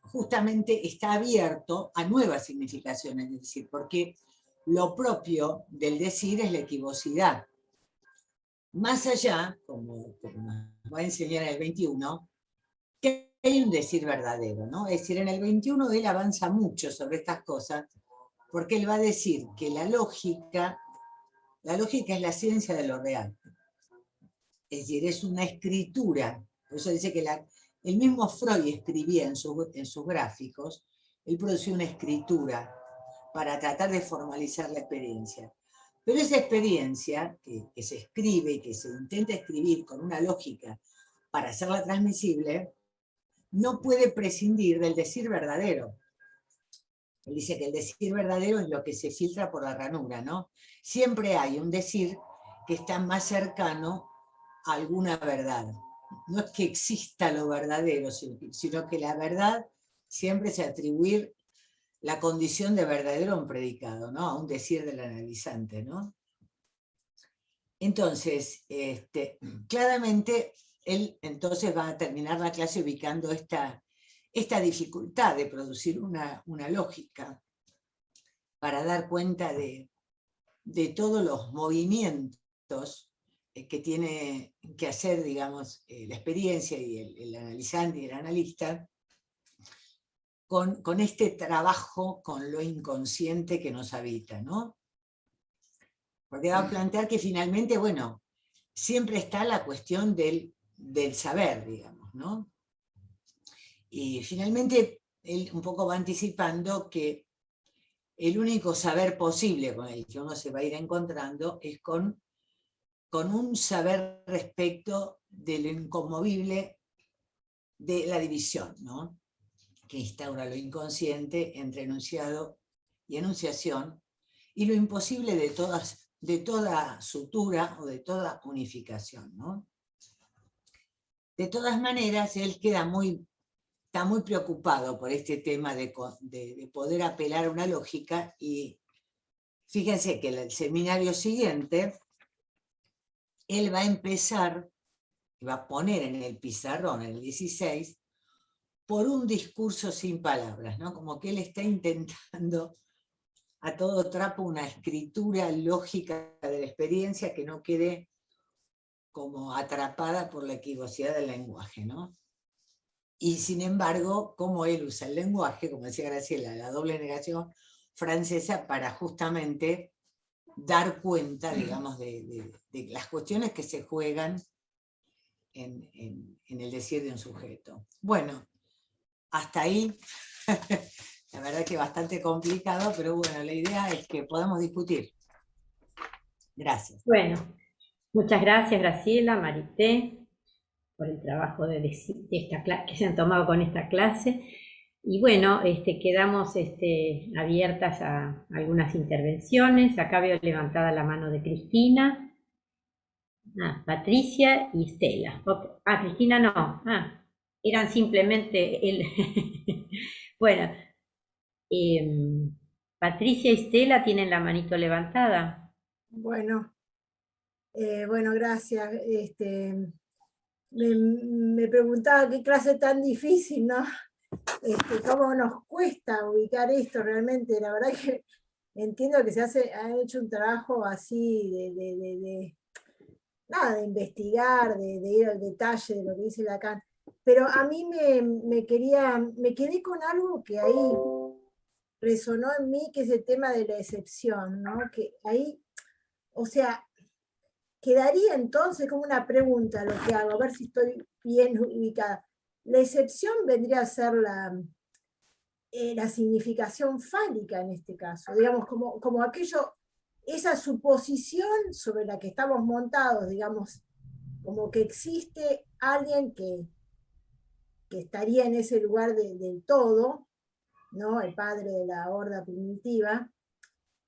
justamente está abierto a nuevas significaciones, es decir, porque lo propio del decir es la equivocidad. Más allá, como nos va a enseñar en el 21, que hay un decir verdadero, ¿no? Es decir, en el 21 él avanza mucho sobre estas cosas, porque él va a decir que la lógica es la ciencia de lo real. Es decir, es una escritura. Por eso dice que el mismo Freud escribía en sus gráficos, él producía una escritura para tratar de formalizar la experiencia. Pero esa experiencia que se escribe y que se intenta escribir con una lógica para hacerla transmisible, no puede prescindir del decir verdadero. Él dice que el decir verdadero es lo que se filtra por la ranura, ¿no? Siempre hay un decir que está más cercano a alguna verdad. No es que exista lo verdadero, sino que la verdad siempre se atribuir la condición de verdadero a un predicado, ¿no? A un decir del analizante, ¿no? Entonces, claramente, él entonces va a terminar la clase ubicando esta dificultad de producir una lógica para dar cuenta de todos los movimientos que tiene que hacer, digamos, la experiencia y el analizante y el analista con este trabajo con lo inconsciente que nos habita, ¿no? Porque va a plantear que finalmente, bueno, siempre está la cuestión del saber, digamos, ¿no? Y finalmente él un poco va anticipando que el único saber posible con el que uno se va a ir encontrando es con un saber respecto de lo inconmovible de la división, ¿no? Que instaura lo inconsciente entre enunciado y enunciación, y lo imposible de toda sutura o de toda unificación, ¿no? De todas maneras, él está muy preocupado por este tema de poder apelar a una lógica, y fíjense que en el seminario siguiente, él va a empezar, va a poner en el pizarrón, en el 16, por un discurso sin palabras, ¿no? Como que él está intentando a todo trapo una escritura lógica de la experiencia que no quede como atrapada por la equivocidad del lenguaje, ¿no? Y sin embargo, como él usa el lenguaje, como decía Graciela, la doble negación francesa, para justamente dar cuenta, digamos, de las cuestiones que se juegan en el decir de un sujeto. Bueno, hasta ahí, la verdad que bastante complicado, pero bueno, la idea es que podamos discutir. Gracias. Bueno, muchas gracias, Graciela, Marité, por el trabajo de que se han tomado con esta clase. Y bueno, quedamos abiertas a algunas intervenciones. Acá veo levantada la mano de Cristina, Patricia y Estela. Okay. Cristina no. Eran simplemente bueno, Patricia y Estela tienen la manito levantada. Bueno, gracias. Me preguntaba qué clase tan difícil, ¿no? Cómo nos cuesta ubicar esto realmente. La verdad que entiendo que ha hecho un trabajo así de investigar, de ir al detalle de lo que dice Lacan. Pero a mí me quedé con algo que ahí resonó en mí, que es el tema de la excepción, ¿no? Que ahí, o sea, quedaría entonces como una pregunta lo que hago, a ver si estoy bien ubicada. La excepción vendría a ser la significación fálica en este caso, digamos, como aquello, esa suposición sobre la que estamos montados, digamos, como que existe alguien que estaría en ese lugar del todo, ¿no? El padre de la horda primitiva,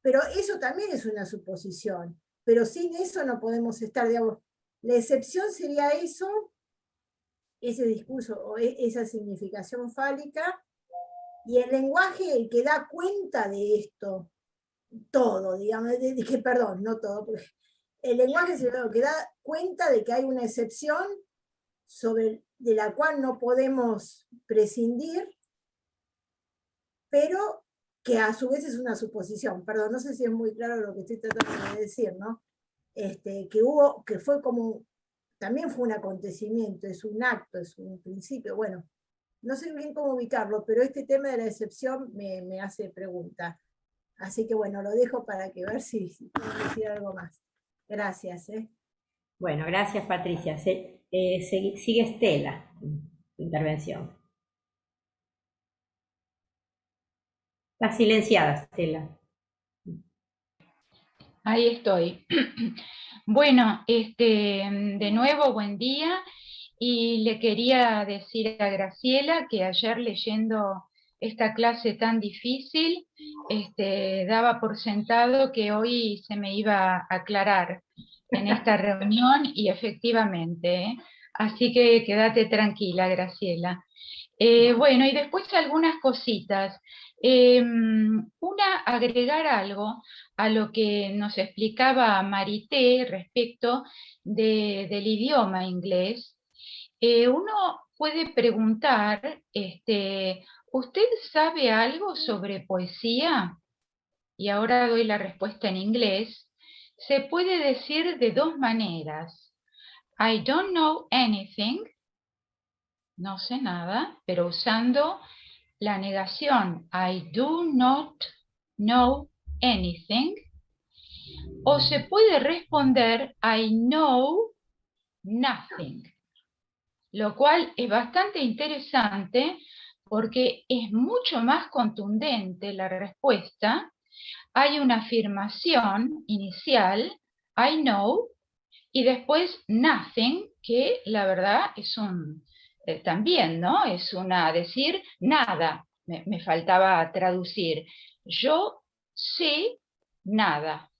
pero eso también es una suposición, pero sin eso no podemos estar, digamos, la excepción sería eso, ese discurso o esa significación fálica, y el lenguaje el que da cuenta de esto, todo, digamos, perdón, no todo, porque el lenguaje es el que da cuenta de que hay una excepción de la cual no podemos prescindir, pero que a su vez es una suposición. Perdón, no sé si es muy claro lo que estoy tratando de decir, ¿no? Que fue como, también fue un acontecimiento, es un acto, es un principio, bueno, no sé bien cómo ubicarlo, pero este tema de la excepción me hace pregunta. Así que bueno, lo dejo para que ver si puedo decir algo más. Gracias. Bueno, gracias Patricia. Sigue Estela, su intervención. Está silenciada, Estela. Ahí estoy. Bueno, de nuevo, buen día. Y le quería decir a Graciela que ayer leyendo esta clase tan difícil, daba por sentado que hoy se me iba a aclarar en esta reunión, y efectivamente, así que quédate tranquila, Graciela. Bueno, y después algunas cositas. Una, agregar algo a lo que nos explicaba Marité respecto del idioma inglés. Uno puede preguntar, ¿usted sabe algo sobre poesía? Y ahora doy la respuesta en inglés. Se puede decir de dos maneras. I don't know anything, no sé nada, pero usando la negación I do not know anything, o se puede responder I know nothing, lo cual es bastante interesante porque es mucho más contundente la respuesta. Hay una afirmación inicial, I know, y después nothing, que la verdad es también, ¿no? Es decir, nada, me faltaba traducir. Yo sé nada.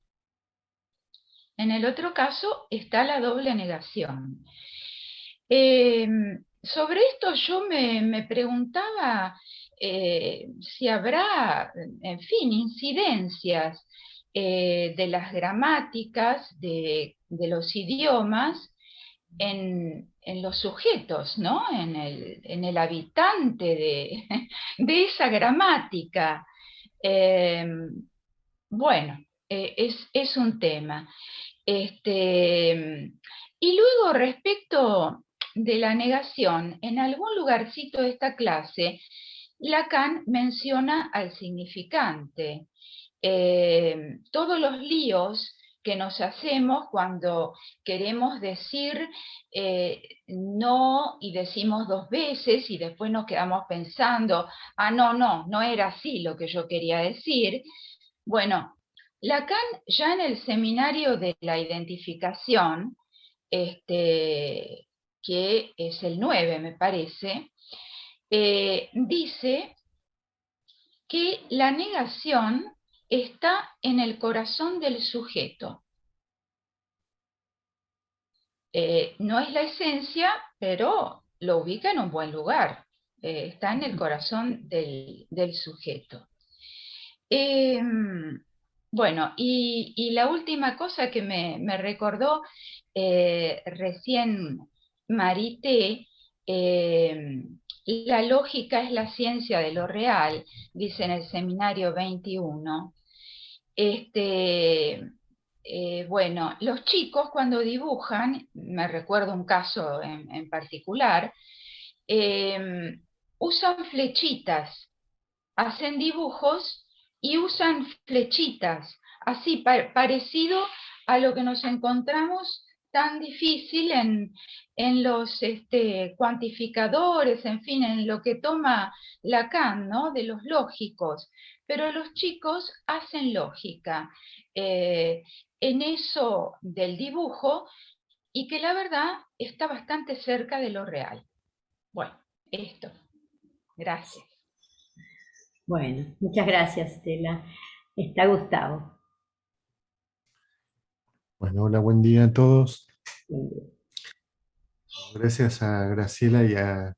En el otro caso está la doble negación. Sobre esto yo me preguntaba si habrá, en fin, incidencias de las gramáticas de los idiomas en los sujetos, ¿no? En el habitante de esa gramática. Bueno, es un tema. Y luego respecto de la negación, en algún lugarcito de esta clase, Lacan menciona al significante. Todos los líos que nos hacemos cuando queremos decir no y decimos dos veces y después nos quedamos pensando, no era así lo que yo quería decir. Bueno, Lacan ya en el seminario de la identificación, que es el 9 me parece, dice que la negación está en el corazón del sujeto. No es la esencia, pero lo ubica en un buen lugar. Está en el corazón del sujeto. Bueno, y la última cosa que me recordó recién Marité, la lógica es la ciencia de lo real, dice en el seminario 21. Bueno, los chicos cuando dibujan, me recuerdo un caso en particular, usan flechitas, hacen dibujos y usan flechitas, así parecido a lo que nos encontramos tan difícil en los cuantificadores, en fin, en lo que toma Lacan, ¿no? De los lógicos. Pero los chicos hacen lógica en eso del dibujo y que la verdad está bastante cerca de lo real. Bueno, esto. Gracias. Bueno, muchas gracias, Estela. Está Gustavo. Bueno, hola, buen día a todos. Gracias a Graciela y a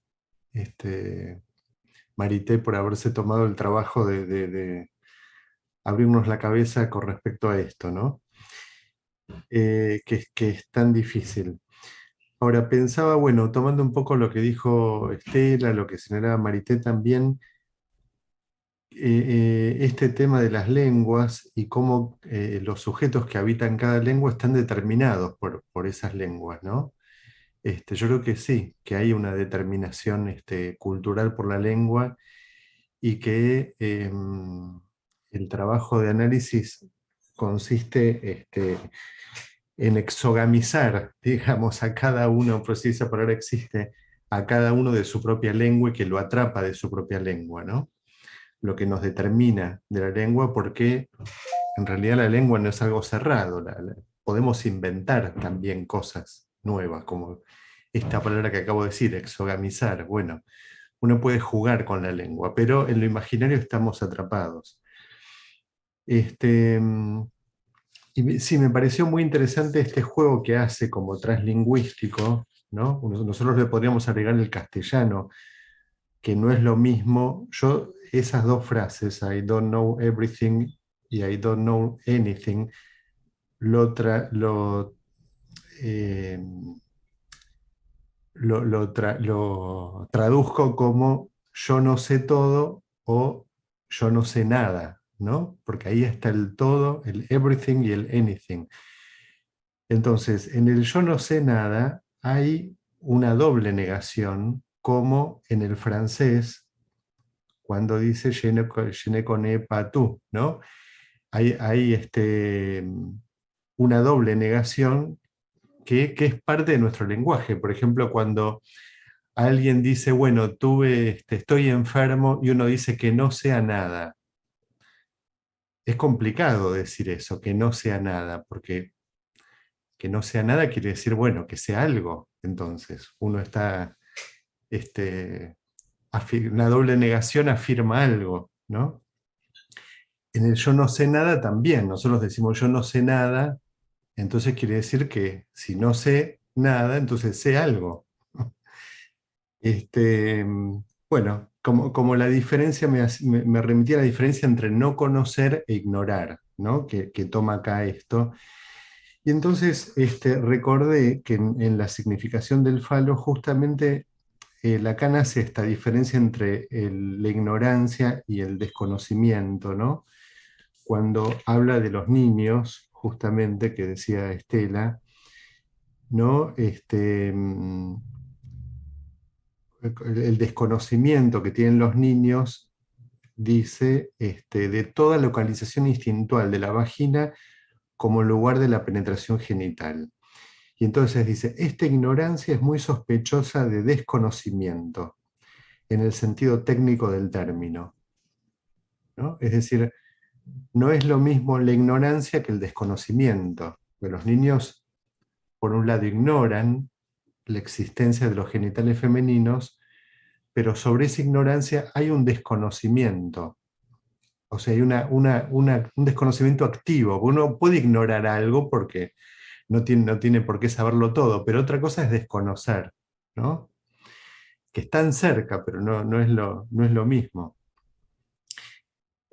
Marité por haberse tomado el trabajo de abrirnos la cabeza con respecto a esto, ¿no? Que es tan difícil. Ahora pensaba, bueno, tomando un poco lo que dijo Estela, lo que señalaba Marité también, este tema de las lenguas y cómo los sujetos que habitan cada lengua están determinados por esas lenguas, ¿no? Yo creo que sí, que hay una determinación cultural por la lengua y que el trabajo de análisis consiste en exogamizar, digamos, a cada uno, por si esa palabra existe, a cada uno de su propia lengua y que lo atrapa de su propia lengua, ¿no? Lo que nos determina de la lengua, porque en realidad la lengua no es algo cerrado, podemos inventar también cosas nuevas, como esta palabra que acabo de decir, exogamizar. Bueno, uno puede jugar con la lengua, pero en lo imaginario estamos atrapados. Y sí, me pareció muy interesante este juego que hace como translingüístico, ¿no? Nosotros le podríamos agregar el castellano, que no es lo mismo. Yo esas dos frases, I don't know everything y I don't know anything, lo, eh, lo traduzco como yo no sé todo o yo no sé nada, ¿no? Porque ahí está el todo, el everything y el anything. Entonces, en el yo no sé nada hay una doble negación, como en el francés, cuando dice je ne connais pas tout, ¿no? Hay una doble negación que es parte de nuestro lenguaje. Por ejemplo, cuando alguien dice, bueno, estoy enfermo, y uno dice que no sea nada. Es complicado decir eso, que no sea nada, porque que no sea nada quiere decir, bueno, que sea algo. Entonces, uno está, una doble negación afirma algo, ¿no? En el yo no sé nada también, nosotros decimos yo no sé nada, entonces quiere decir que si no sé nada, entonces sé algo. Este, bueno, como la diferencia me remitía a la diferencia entre no conocer e ignorar, ¿no? Que toma acá esto. Y entonces recordé que en la significación del falo justamente Lacan hace esta diferencia entre la ignorancia y el desconocimiento, ¿no? Cuando habla de los niños, justamente, que decía Estela, ¿no? El desconocimiento que tienen los niños, dice, de toda localización instintual de la vagina como lugar de la penetración genital. Y entonces dice, esta ignorancia es muy sospechosa de desconocimiento, en el sentido técnico del término, ¿no? Es decir, no es lo mismo la ignorancia que el desconocimiento. Los niños, por un lado, ignoran la existencia de los genitales femeninos, pero sobre esa ignorancia hay un desconocimiento. O sea, hay un desconocimiento activo. Uno puede ignorar algo porque no tiene por qué saberlo todo, pero otra cosa es desconocer, ¿no? Que están cerca, pero no es lo mismo.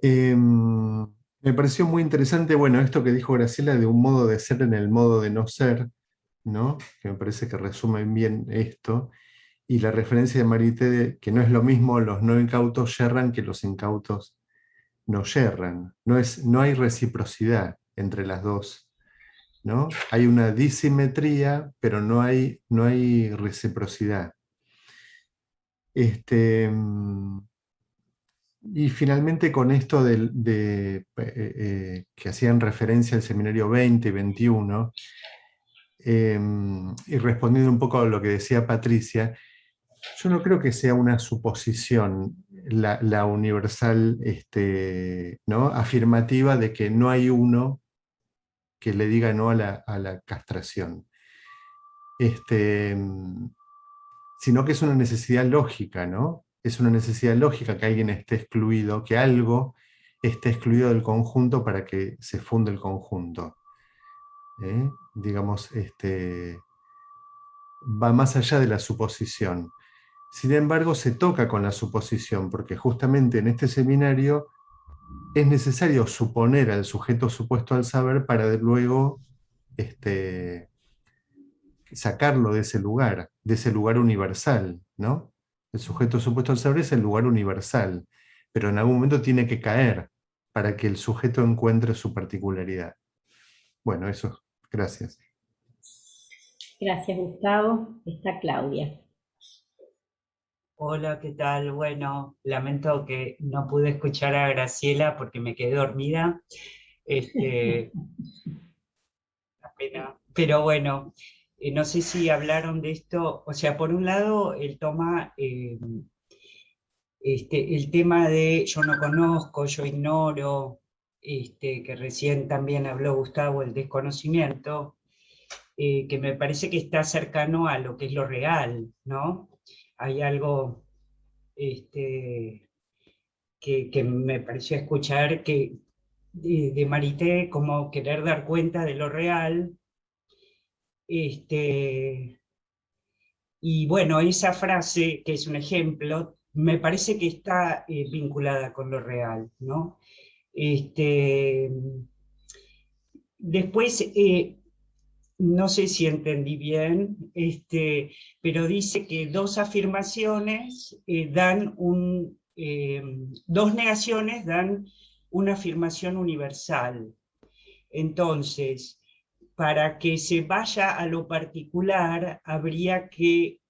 Me pareció muy interesante, bueno, esto que dijo Graciela de un modo de ser en el modo de no ser, ¿no? Que me parece que resume bien esto. Y la referencia de Marité de que no es lo mismo los no incautos yerran que los incautos no yerran. No hay reciprocidad entre las dos, ¿no? Hay una disimetría, pero no hay reciprocidad. Y finalmente con esto que hacían referencia al seminario 20 y 21, y respondiendo un poco a lo que decía Patricia, yo no creo que sea una suposición la universal, ¿no? Afirmativa de que no hay uno que le diga no a la castración. Sino que es una necesidad lógica, ¿no? Es una necesidad lógica que alguien esté excluido, que algo esté excluido del conjunto para que se funde el conjunto. Digamos, va más allá de la suposición. Sin embargo, se toca con la suposición, porque justamente en este seminario es necesario suponer al sujeto supuesto al saber para luego sacarlo de ese lugar universal, ¿no? El sujeto supuesto al saber es el lugar universal, pero en algún momento tiene que caer para que el sujeto encuentre su particularidad. Bueno, eso, gracias. Gracias, Gustavo. Está Claudia. Hola, ¿qué tal? Bueno, lamento que no pude escuchar a Graciela porque me quedé dormida. La pena. Pero bueno, no sé si hablaron de esto. O sea, por un lado, él toma el tema de yo no conozco, yo ignoro, que recién también habló Gustavo, el desconocimiento, que me parece que está cercano a lo que es lo real, ¿no? Hay algo que me pareció escuchar que de Marité, como querer dar cuenta de lo real. Y bueno, esa frase, que es un ejemplo, me parece que está vinculada con lo real, ¿no? Después, no sé si entendí bien, pero dice que dos afirmaciones dos negaciones dan una afirmación universal. Entonces, para que se vaya a lo particular, habría que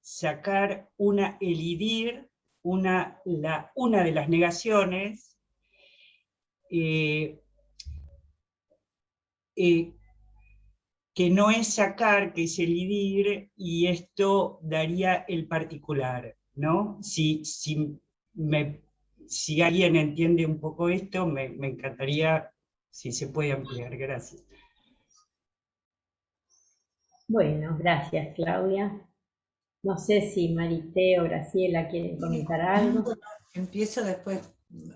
elidir una de las negaciones, que no es sacar, que es elidir, y esto daría el particular, ¿no? Si alguien entiende un poco esto, me encantaría si se puede ampliar. Gracias. Bueno, gracias, Claudia. No sé si Marité o Graciela quieren comentar algo. Bueno, empiezo después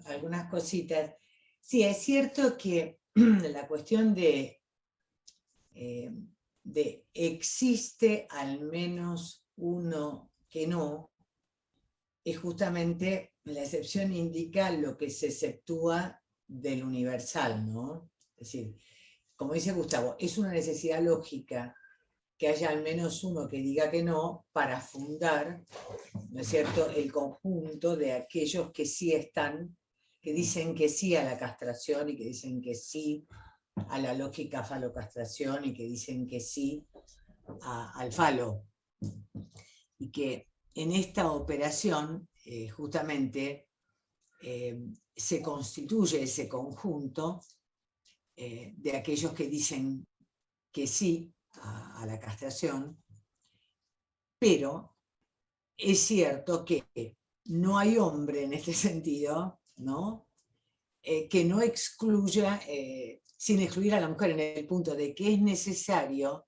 algunas cositas. Sí, es cierto que la cuestión de existe al menos uno que no, es justamente la excepción indica lo que se exceptúa del universal, ¿no? Es decir, como dice Gustavo, es una necesidad lógica que haya al menos uno que diga que no para fundar, ¿no es cierto?, el conjunto de aquellos que sí están, que dicen que sí a la castración y que dicen que sí a la lógica falocastración y que dicen que sí al falo. Y que en esta operación, justamente, se constituye ese conjunto de aquellos que dicen que sí a la castración, pero es cierto que no hay hombre en este sentido, ¿no? Que no excluya, sin excluir a la mujer, en el punto de que es necesario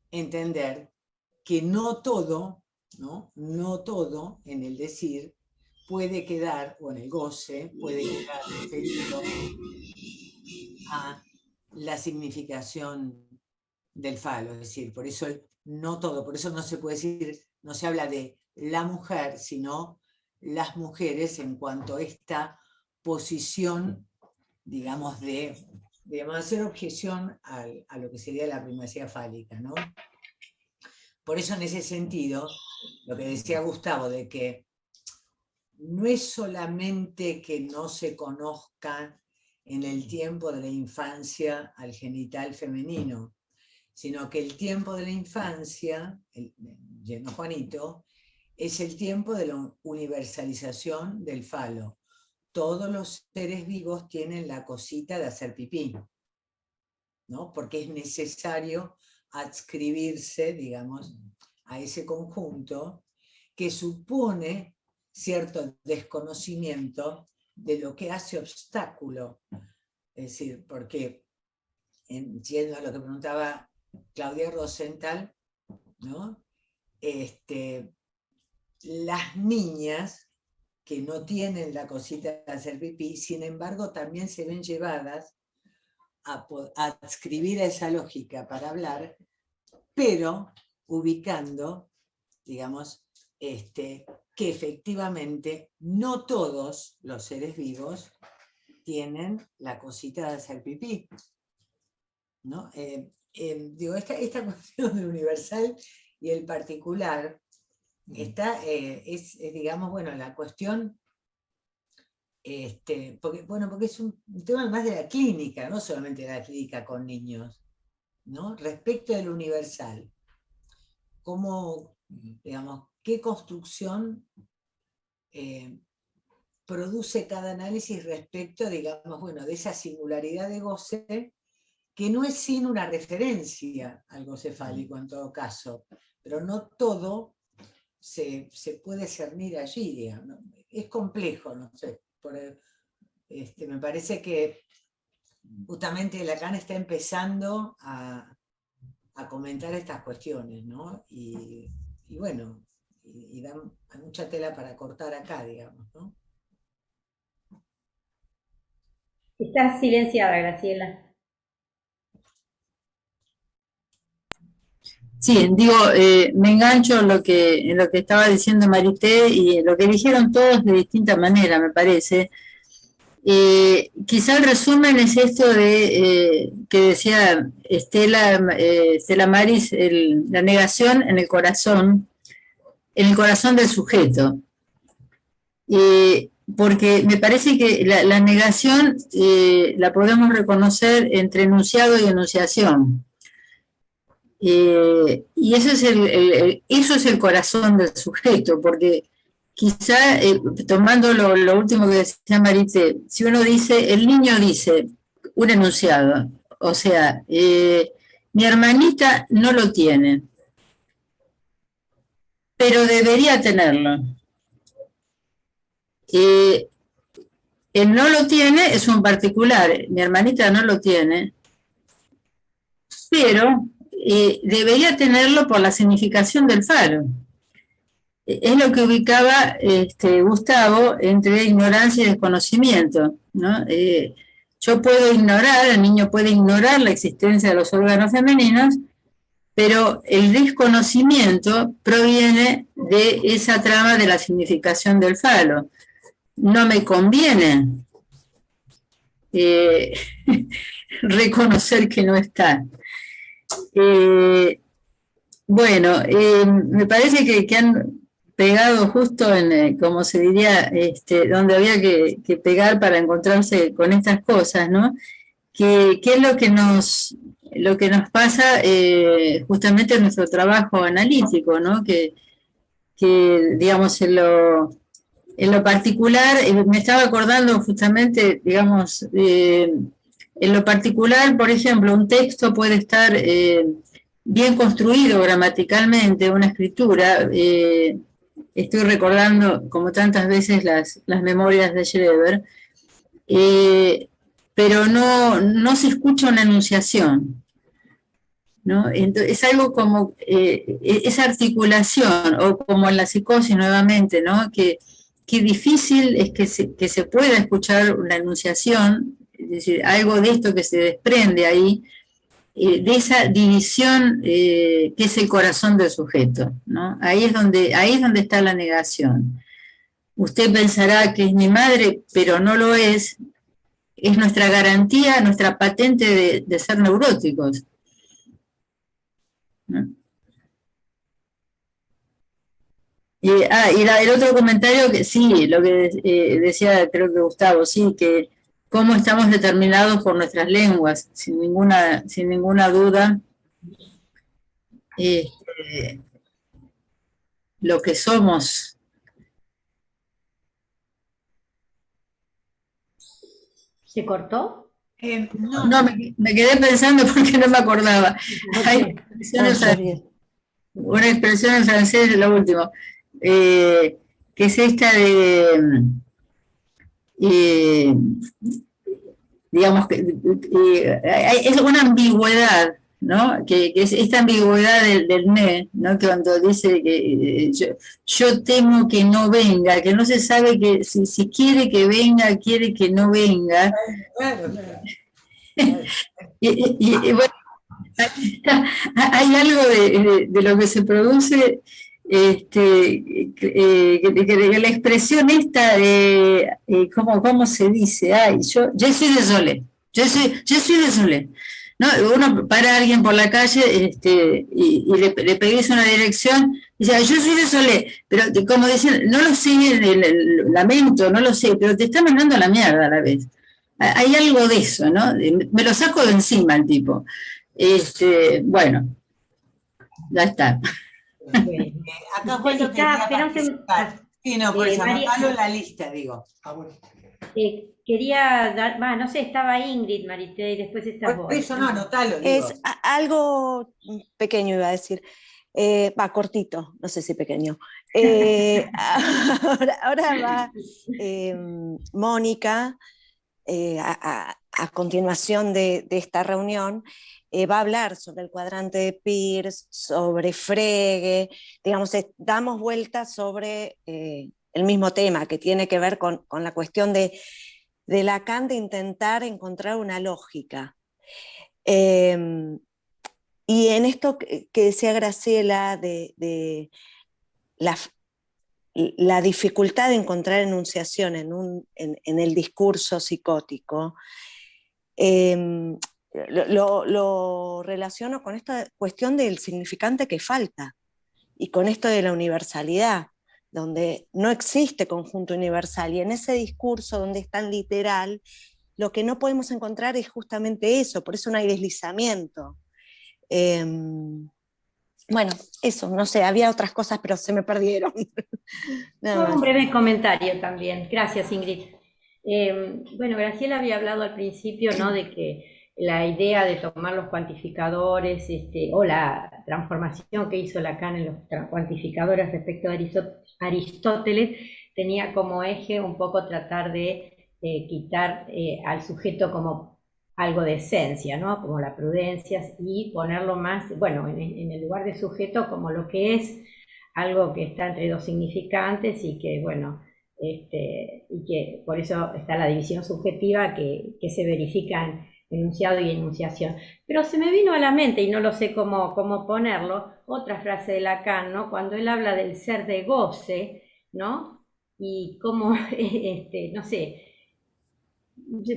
entender que no todo, ¿no? No todo en el decir puede quedar, o en el goce, puede quedar referido a la significación del falo, es decir, por eso no todo, por eso no se puede decir, no se habla de la mujer, sino las mujeres en cuanto a esta posición, digamos, de hacer objeción a lo que sería la primacía fálica, ¿no? Por eso en ese sentido, lo que decía Gustavo, de que no es solamente que no se conozca en el tiempo de la infancia al genital femenino, sino que el tiempo de la infancia, yendo Juanito, es el tiempo de la universalización del falo. Todos los seres vivos tienen la cosita de hacer pipí, ¿no? Porque es necesario adscribirse, digamos, a ese conjunto que supone cierto desconocimiento de lo que hace obstáculo. Es decir, porque, yendo a lo que preguntaba Claudia Rosenthal, ¿no? Las niñas que no tienen la cosita de hacer pipí, sin embargo, también se ven llevadas a adscribir a esa lógica para hablar, pero ubicando, digamos, que efectivamente no todos los seres vivos tienen la cosita de hacer pipí, ¿no? Digo, esta cuestión del universal y el particular es, digamos, bueno, la cuestión, porque es un tema más de la clínica, no solamente de la clínica con niños, ¿no? Respecto del universal, cómo, digamos, qué construcción produce cada análisis respecto, digamos, bueno, de esa singularidad de goce, que no es sin una referencia al goce fálico en todo caso, pero no todo se puede cernir allí, digamos. Es complejo, no sé, me parece que justamente Lacan está empezando a comentar estas cuestiones, ¿no? Y bueno, hay mucha tela para cortar acá, digamos, ¿no? Estás silenciada, Graciela. Sí, digo, me engancho en lo que estaba diciendo Marité y en lo que dijeron todos de distinta manera, me parece. Quizá el resumen es esto de que decía Estela Maris, la negación en el corazón del sujeto. Porque me parece que la negación la podemos reconocer entre enunciado y enunciación. Y eso es el corazón del sujeto, porque quizá, tomando lo último que decía Marité, si uno dice, el niño dice un enunciado, o sea, mi hermanita no lo tiene, pero debería tenerlo. El no lo tiene es un particular, mi hermanita no lo tiene, pero debería tenerlo por la significación del falo. Es lo que ubicaba Gustavo entre ignorancia y desconocimiento, ¿no? Yo puedo ignorar, el niño puede ignorar la existencia de los órganos femeninos, pero el desconocimiento proviene de esa trama de la significación del falo. No me conviene reconocer que no está. Bueno, me parece que han pegado justo en, como se diría, donde había que pegar para encontrarse con estas cosas, ¿no? ¿Qué es lo que nos pasa justamente en nuestro trabajo analítico, ¿no? Que digamos, en lo particular, me estaba acordando justamente, digamos, en lo particular, por ejemplo, un texto puede estar bien construido gramaticalmente, una escritura. Estoy recordando, como tantas veces, las memorias de Schreber, pero no se escucha una enunciación, ¿no? Entonces, es algo como esa articulación, o como en la psicosis nuevamente, ¿no? Que difícil es que se pueda escuchar una enunciación, es decir, algo de esto que se desprende ahí, de esa división que es el corazón del sujeto, ¿no? Ahí es donde está la negación. Usted pensará que es mi madre, pero no lo es nuestra garantía, nuestra patente de ser neuróticos, ¿no? Y el otro comentario, que sí, lo que decía, creo que Gustavo, sí, que cómo estamos determinados por nuestras lenguas, sin ninguna duda, lo que somos. ¿Se cortó? No, me quedé pensando porque no me acordaba. Hay una expresión en francés, lo último, que es esta de, digamos, que es una ambigüedad, ¿no? Que es esta ambigüedad del me, ¿no? Que cuando dice que yo temo que no venga, que no se sabe que si quiere que venga, quiere que no venga. Claro. Y bueno, hay algo de lo que se produce, que la expresión esta, ¿cómo se dice? Ay, yo soy désolé, yo soy désolé. ¿No? Uno para a alguien por la calle y le pedís una dirección y dice, yo soy désolé, pero como dicen, no lo sé, lamento, no lo sé, pero te está mandando a la mierda a la vez. Hay algo de eso, ¿no? Me lo saco de encima el tipo. Bueno, ya está. Acá fue lo que quería participar. Sí, no, pues anotarlo en la lista, digo. Quería dar, no sé, estaba Ingrid, Marité, y después está vos. Eso no, anotalo. Es algo pequeño, iba a decir. Cortito, no sé si pequeño. Ahora va Mónica, a continuación de esta reunión, va a hablar sobre el cuadrante de Peirce, sobre Frege, digamos, damos vueltas sobre el mismo tema, que tiene que ver con la cuestión de Lacan, de intentar encontrar una lógica. Y en esto que decía Graciela de la dificultad de encontrar enunciación en el discurso psicótico, lo relaciono con esta cuestión del significante que falta y con esto de la universalidad, donde no existe conjunto universal, y en ese discurso donde es tan literal, lo que no podemos encontrar es justamente eso, por eso no hay deslizamiento. Bueno, eso, no sé, había otras cosas, pero se me perdieron. Nada más. Un breve comentario también. Gracias, Ingrid. Bueno, Graciela había hablado al principio, ¿no?, de que la idea de tomar los cuantificadores, o la transformación que hizo Lacan en los cuantificadores respecto de Aristóteles, tenía como eje un poco tratar de quitar al sujeto como algo de esencia, ¿no?, como la prudencia, y ponerlo más, bueno, en el lugar de sujeto como lo que es algo que está entre dos significantes y que, bueno, y que por eso está la división subjetiva que se verifica en enunciado y enunciación. Pero se me vino a la mente, y no lo sé cómo ponerlo, otra frase de Lacan, ¿no?, cuando él habla del ser de goce, ¿no?, y cómo, no sé,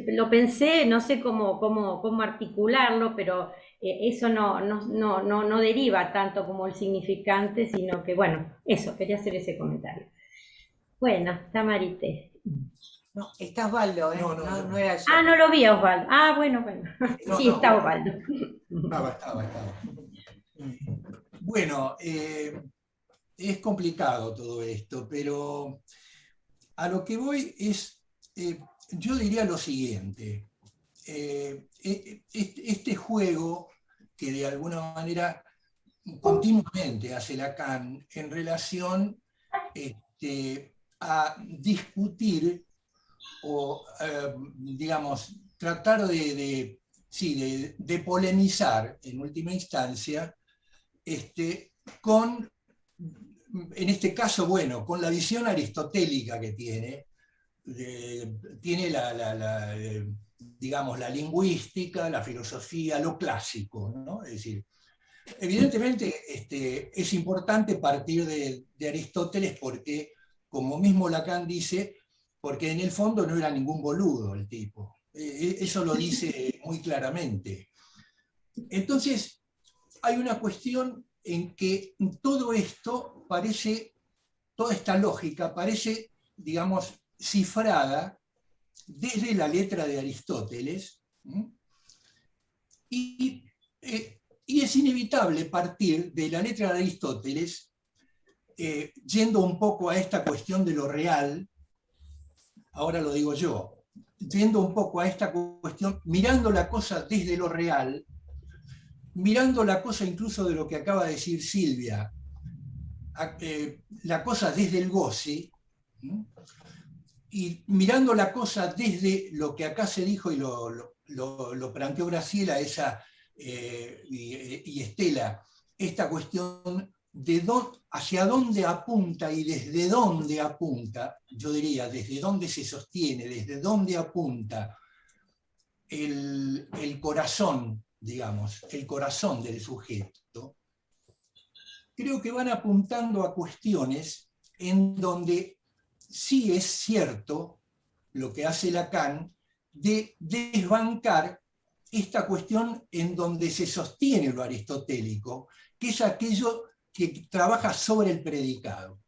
lo pensé, no sé cómo articularlo, pero eso no deriva tanto como el significante, sino que, bueno, eso, quería hacer ese comentario. Bueno, está Marité. No, está Osvaldo, ¿eh? No era yo. Ah, no lo vi a Osvaldo. Ah, bueno. Sí, está Osvaldo. Estaba. Bueno, es complicado todo esto, pero a lo que voy es, yo diría lo siguiente. Este juego que de alguna manera continuamente hace Lacan en relación a discutir o, digamos, tratar de polemizar en última instancia con, en este caso, bueno, con la visión aristotélica que tiene digamos, la lingüística, la filosofía, lo clásico, ¿no? Es decir, evidentemente es importante partir de Aristóteles porque, como mismo Lacan dice, porque en el fondo no era ningún boludo el tipo. Eso lo dice muy claramente. Entonces, hay una cuestión en que todo esto parece, toda esta lógica parece, digamos, cifrada desde la letra de Aristóteles, y es inevitable partir de la letra de Aristóteles, yendo un poco a esta cuestión de lo real, ahora lo digo yo, yendo un poco a esta cuestión, mirando la cosa desde lo real, mirando la cosa incluso de lo que acaba de decir Silvia, la cosa desde el goce, y mirando la cosa desde lo que acá se dijo y lo planteó Graciela y Estela, esta cuestión de hacia dónde apunta y desde dónde apunta, yo diría, desde dónde se sostiene, desde dónde apunta el corazón, digamos, el corazón del sujeto, creo que van apuntando a cuestiones en donde sí es cierto lo que hace Lacan de desbancar esta cuestión en donde se sostiene lo aristotélico, que es aquello que trabaja sobre el predicado.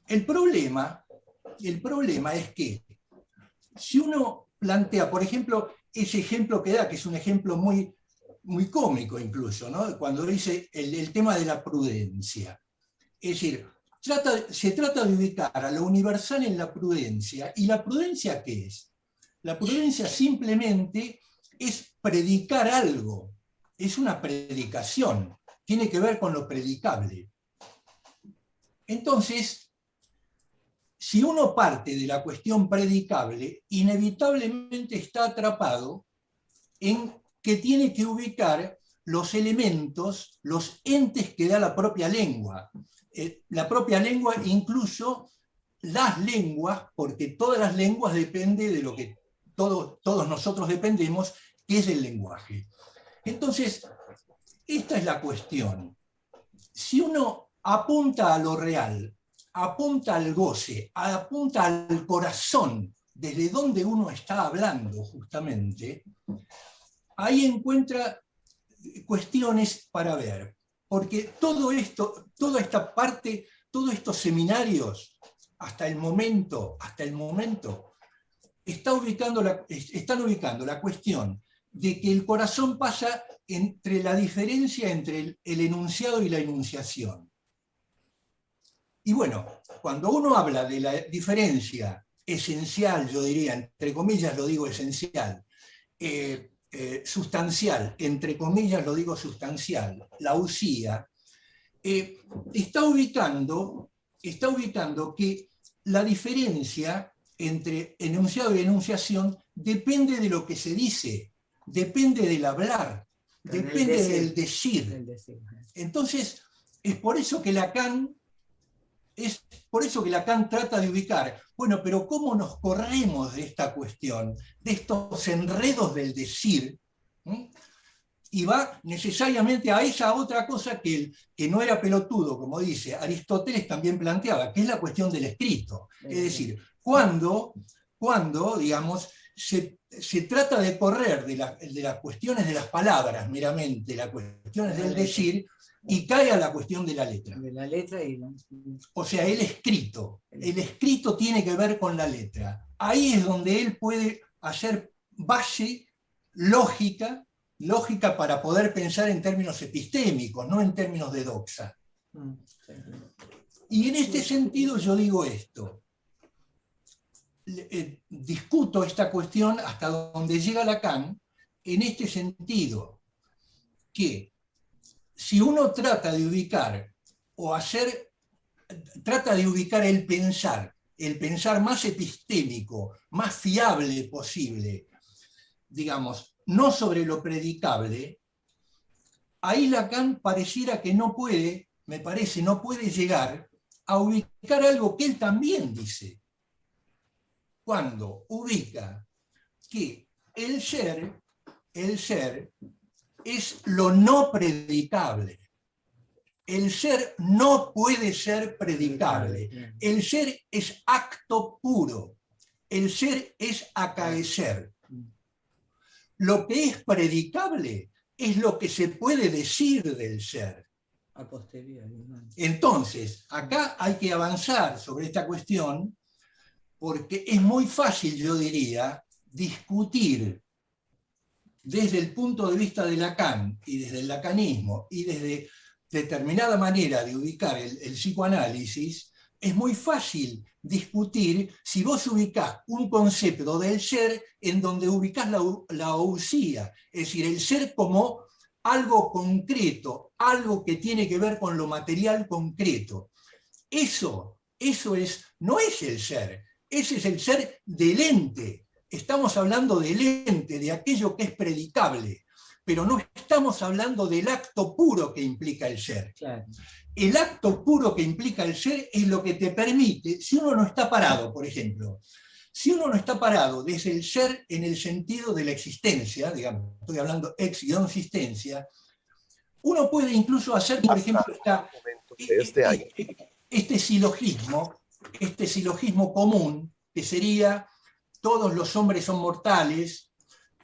El problema es que si uno plantea, por ejemplo, ese ejemplo que da, que es un ejemplo muy, muy cómico incluso, ¿no?, cuando dice el tema de la prudencia. Es decir, se trata de ubicar a lo universal en la prudencia. ¿Y la prudencia qué es? La prudencia simplemente es predicar algo, es una predicación, tiene que ver con lo predicable. Entonces, si uno parte de la cuestión predicable, inevitablemente está atrapado en que tiene que ubicar los elementos, los entes que da la propia lengua. La propia lengua, incluso las lenguas, porque todas las lenguas dependen de lo que todos nosotros dependemos, que es el lenguaje. Entonces, esta es la cuestión. Si uno apunta a lo real, apunta al goce, apunta al corazón, desde donde uno está hablando justamente, ahí encuentra cuestiones para ver. Porque todo esto, toda esta parte, todos estos seminarios, hasta el momento, están ubicando la cuestión de que el corazón pasa entre la diferencia entre el enunciado y la enunciación. Y bueno, cuando uno habla de la diferencia esencial, yo diría, entre comillas lo digo esencial, sustancial, entre comillas lo digo sustancial, la usía, está ubicando que la diferencia entre enunciado y enunciación depende de lo que se dice, depende del hablar, depende del decir. Entonces, es por eso que Lacan trata de ubicar, bueno, pero ¿cómo nos corremos de esta cuestión, de estos enredos del decir? Y va necesariamente a esa otra cosa que no era pelotudo, como dice Aristóteles también planteaba, que es la cuestión del escrito. Es decir, cuando digamos, se trata de correr de las cuestiones de las palabras meramente, las cuestiones del decir, y cae a la cuestión de la letra. De la letra O sea, el escrito tiene que ver con la letra. Ahí es donde él puede hacer base lógica para poder pensar en términos epistémicos, no en términos de doxa. Y en este sentido yo digo esto. Discuto esta cuestión hasta donde llega Lacan, en este sentido, que si uno trata de ubicar el pensar más epistémico, más fiable posible, digamos, no sobre lo predicable, ahí Lacan pareciera que no puede llegar a ubicar algo que él también dice. Cuando ubica que el ser es lo no predicable. El ser no puede ser predicable. El ser es acto puro. El ser es acaecer. Lo que es predicable es lo que se puede decir del ser. a posteriori. Entonces, acá hay que avanzar sobre esta cuestión porque es muy fácil, yo diría, discutir desde el punto de vista de Lacan y desde el lacanismo y desde determinada manera de ubicar el psicoanálisis, es muy fácil discutir si vos ubicás un concepto del ser en donde ubicás la ousia, es decir, el ser como algo concreto, algo que tiene que ver con lo material concreto. Eso no es el ser, ese es el ser del ente. Estamos hablando del ente, de aquello que es predicable, pero no estamos hablando del acto puro que implica el ser. Claro. El acto puro que implica el ser es lo que te permite, si uno no está parado, por ejemplo, si uno no está parado desde el ser en el sentido de la existencia, digamos, estoy hablando existencia, uno puede incluso hacer, por ejemplo, este silogismo común, que sería todos los hombres son mortales,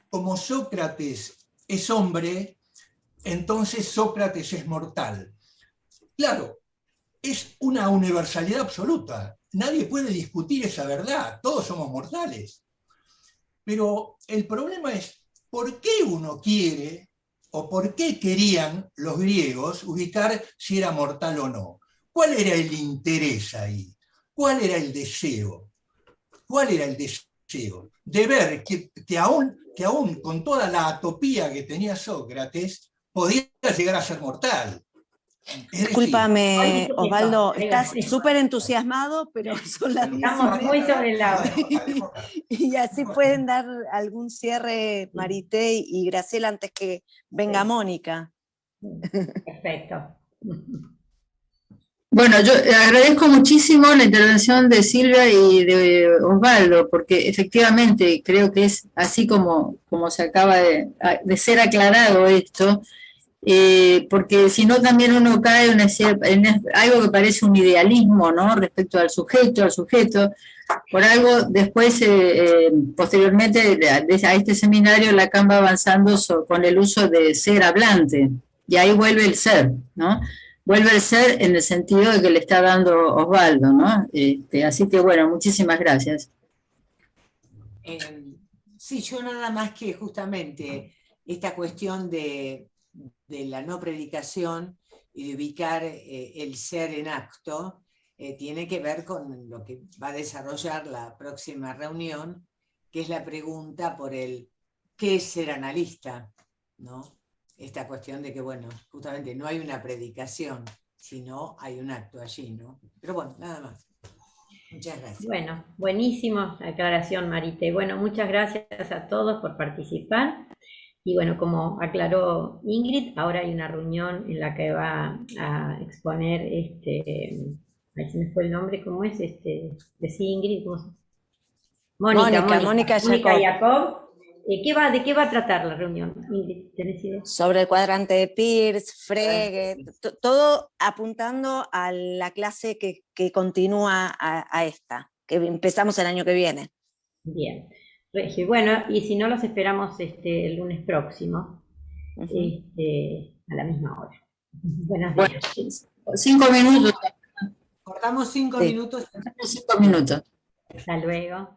como Sócrates es hombre, entonces Sócrates es mortal. Claro, es una universalidad absoluta. Nadie puede discutir esa verdad. Todos somos mortales. Pero el problema es, ¿por qué uno quiere, o por qué querían los griegos ubicar si era mortal o no? ¿Cuál era el interés ahí? ¿Cuál era el deseo? ¿Cuál era el deseo? De ver que aún con toda la atopía que tenía Sócrates, podía llegar a ser mortal. Discúlpame, Osvaldo, estás súper entusiasmado, pero son las 10. Estamos muy sobre la hora. Y así pueden dar algún cierre, Marité y Graciela, antes que venga Mónica. Perfecto. Bueno, yo agradezco muchísimo la intervención de Silvia y de Osvaldo, porque efectivamente creo que es así como se acaba de ser aclarado esto. porque si no también uno cae en algo que parece un idealismo, ¿no? Respecto al sujeto. Por algo, después, posteriormente a este seminario, Lacan va avanzando con el uso de ser hablante, y ahí vuelve el ser, ¿no? Vuelve el ser en el sentido de que le está dando Osvaldo, ¿no? Así que bueno, muchísimas gracias. Sí, yo nada más que justamente esta cuestión de la no predicación y de ubicar el ser en acto, tiene que ver con lo que va a desarrollar la próxima reunión, que es la pregunta por el ¿qué es ser analista? ¿No? Esta cuestión de que, bueno, justamente no hay una predicación, sino hay un acto allí, ¿no? Pero bueno, nada más. Muchas gracias. Bueno, buenísimo aclaración, Marite. Bueno, muchas gracias a todos por participar. Y bueno, como aclaró Ingrid, ahora hay una reunión en la que va a exponer ahí se me fue el nombre, ¿cómo es? Decí Ingrid, ¿cómo se llama? Mónica Jacob. ¿De qué va a tratar la reunión, Ingrid? ¿Tenés idea? Sobre el cuadrante de Peirce, Frege, todo apuntando a la clase que continúa a esta, que empezamos el año que viene. Bien. Regio. Bueno, y si no, los esperamos el lunes próximo, a la misma hora. Buenos días. 5 minutos. Cortamos 5 minutos. 5 minutos. Hasta luego.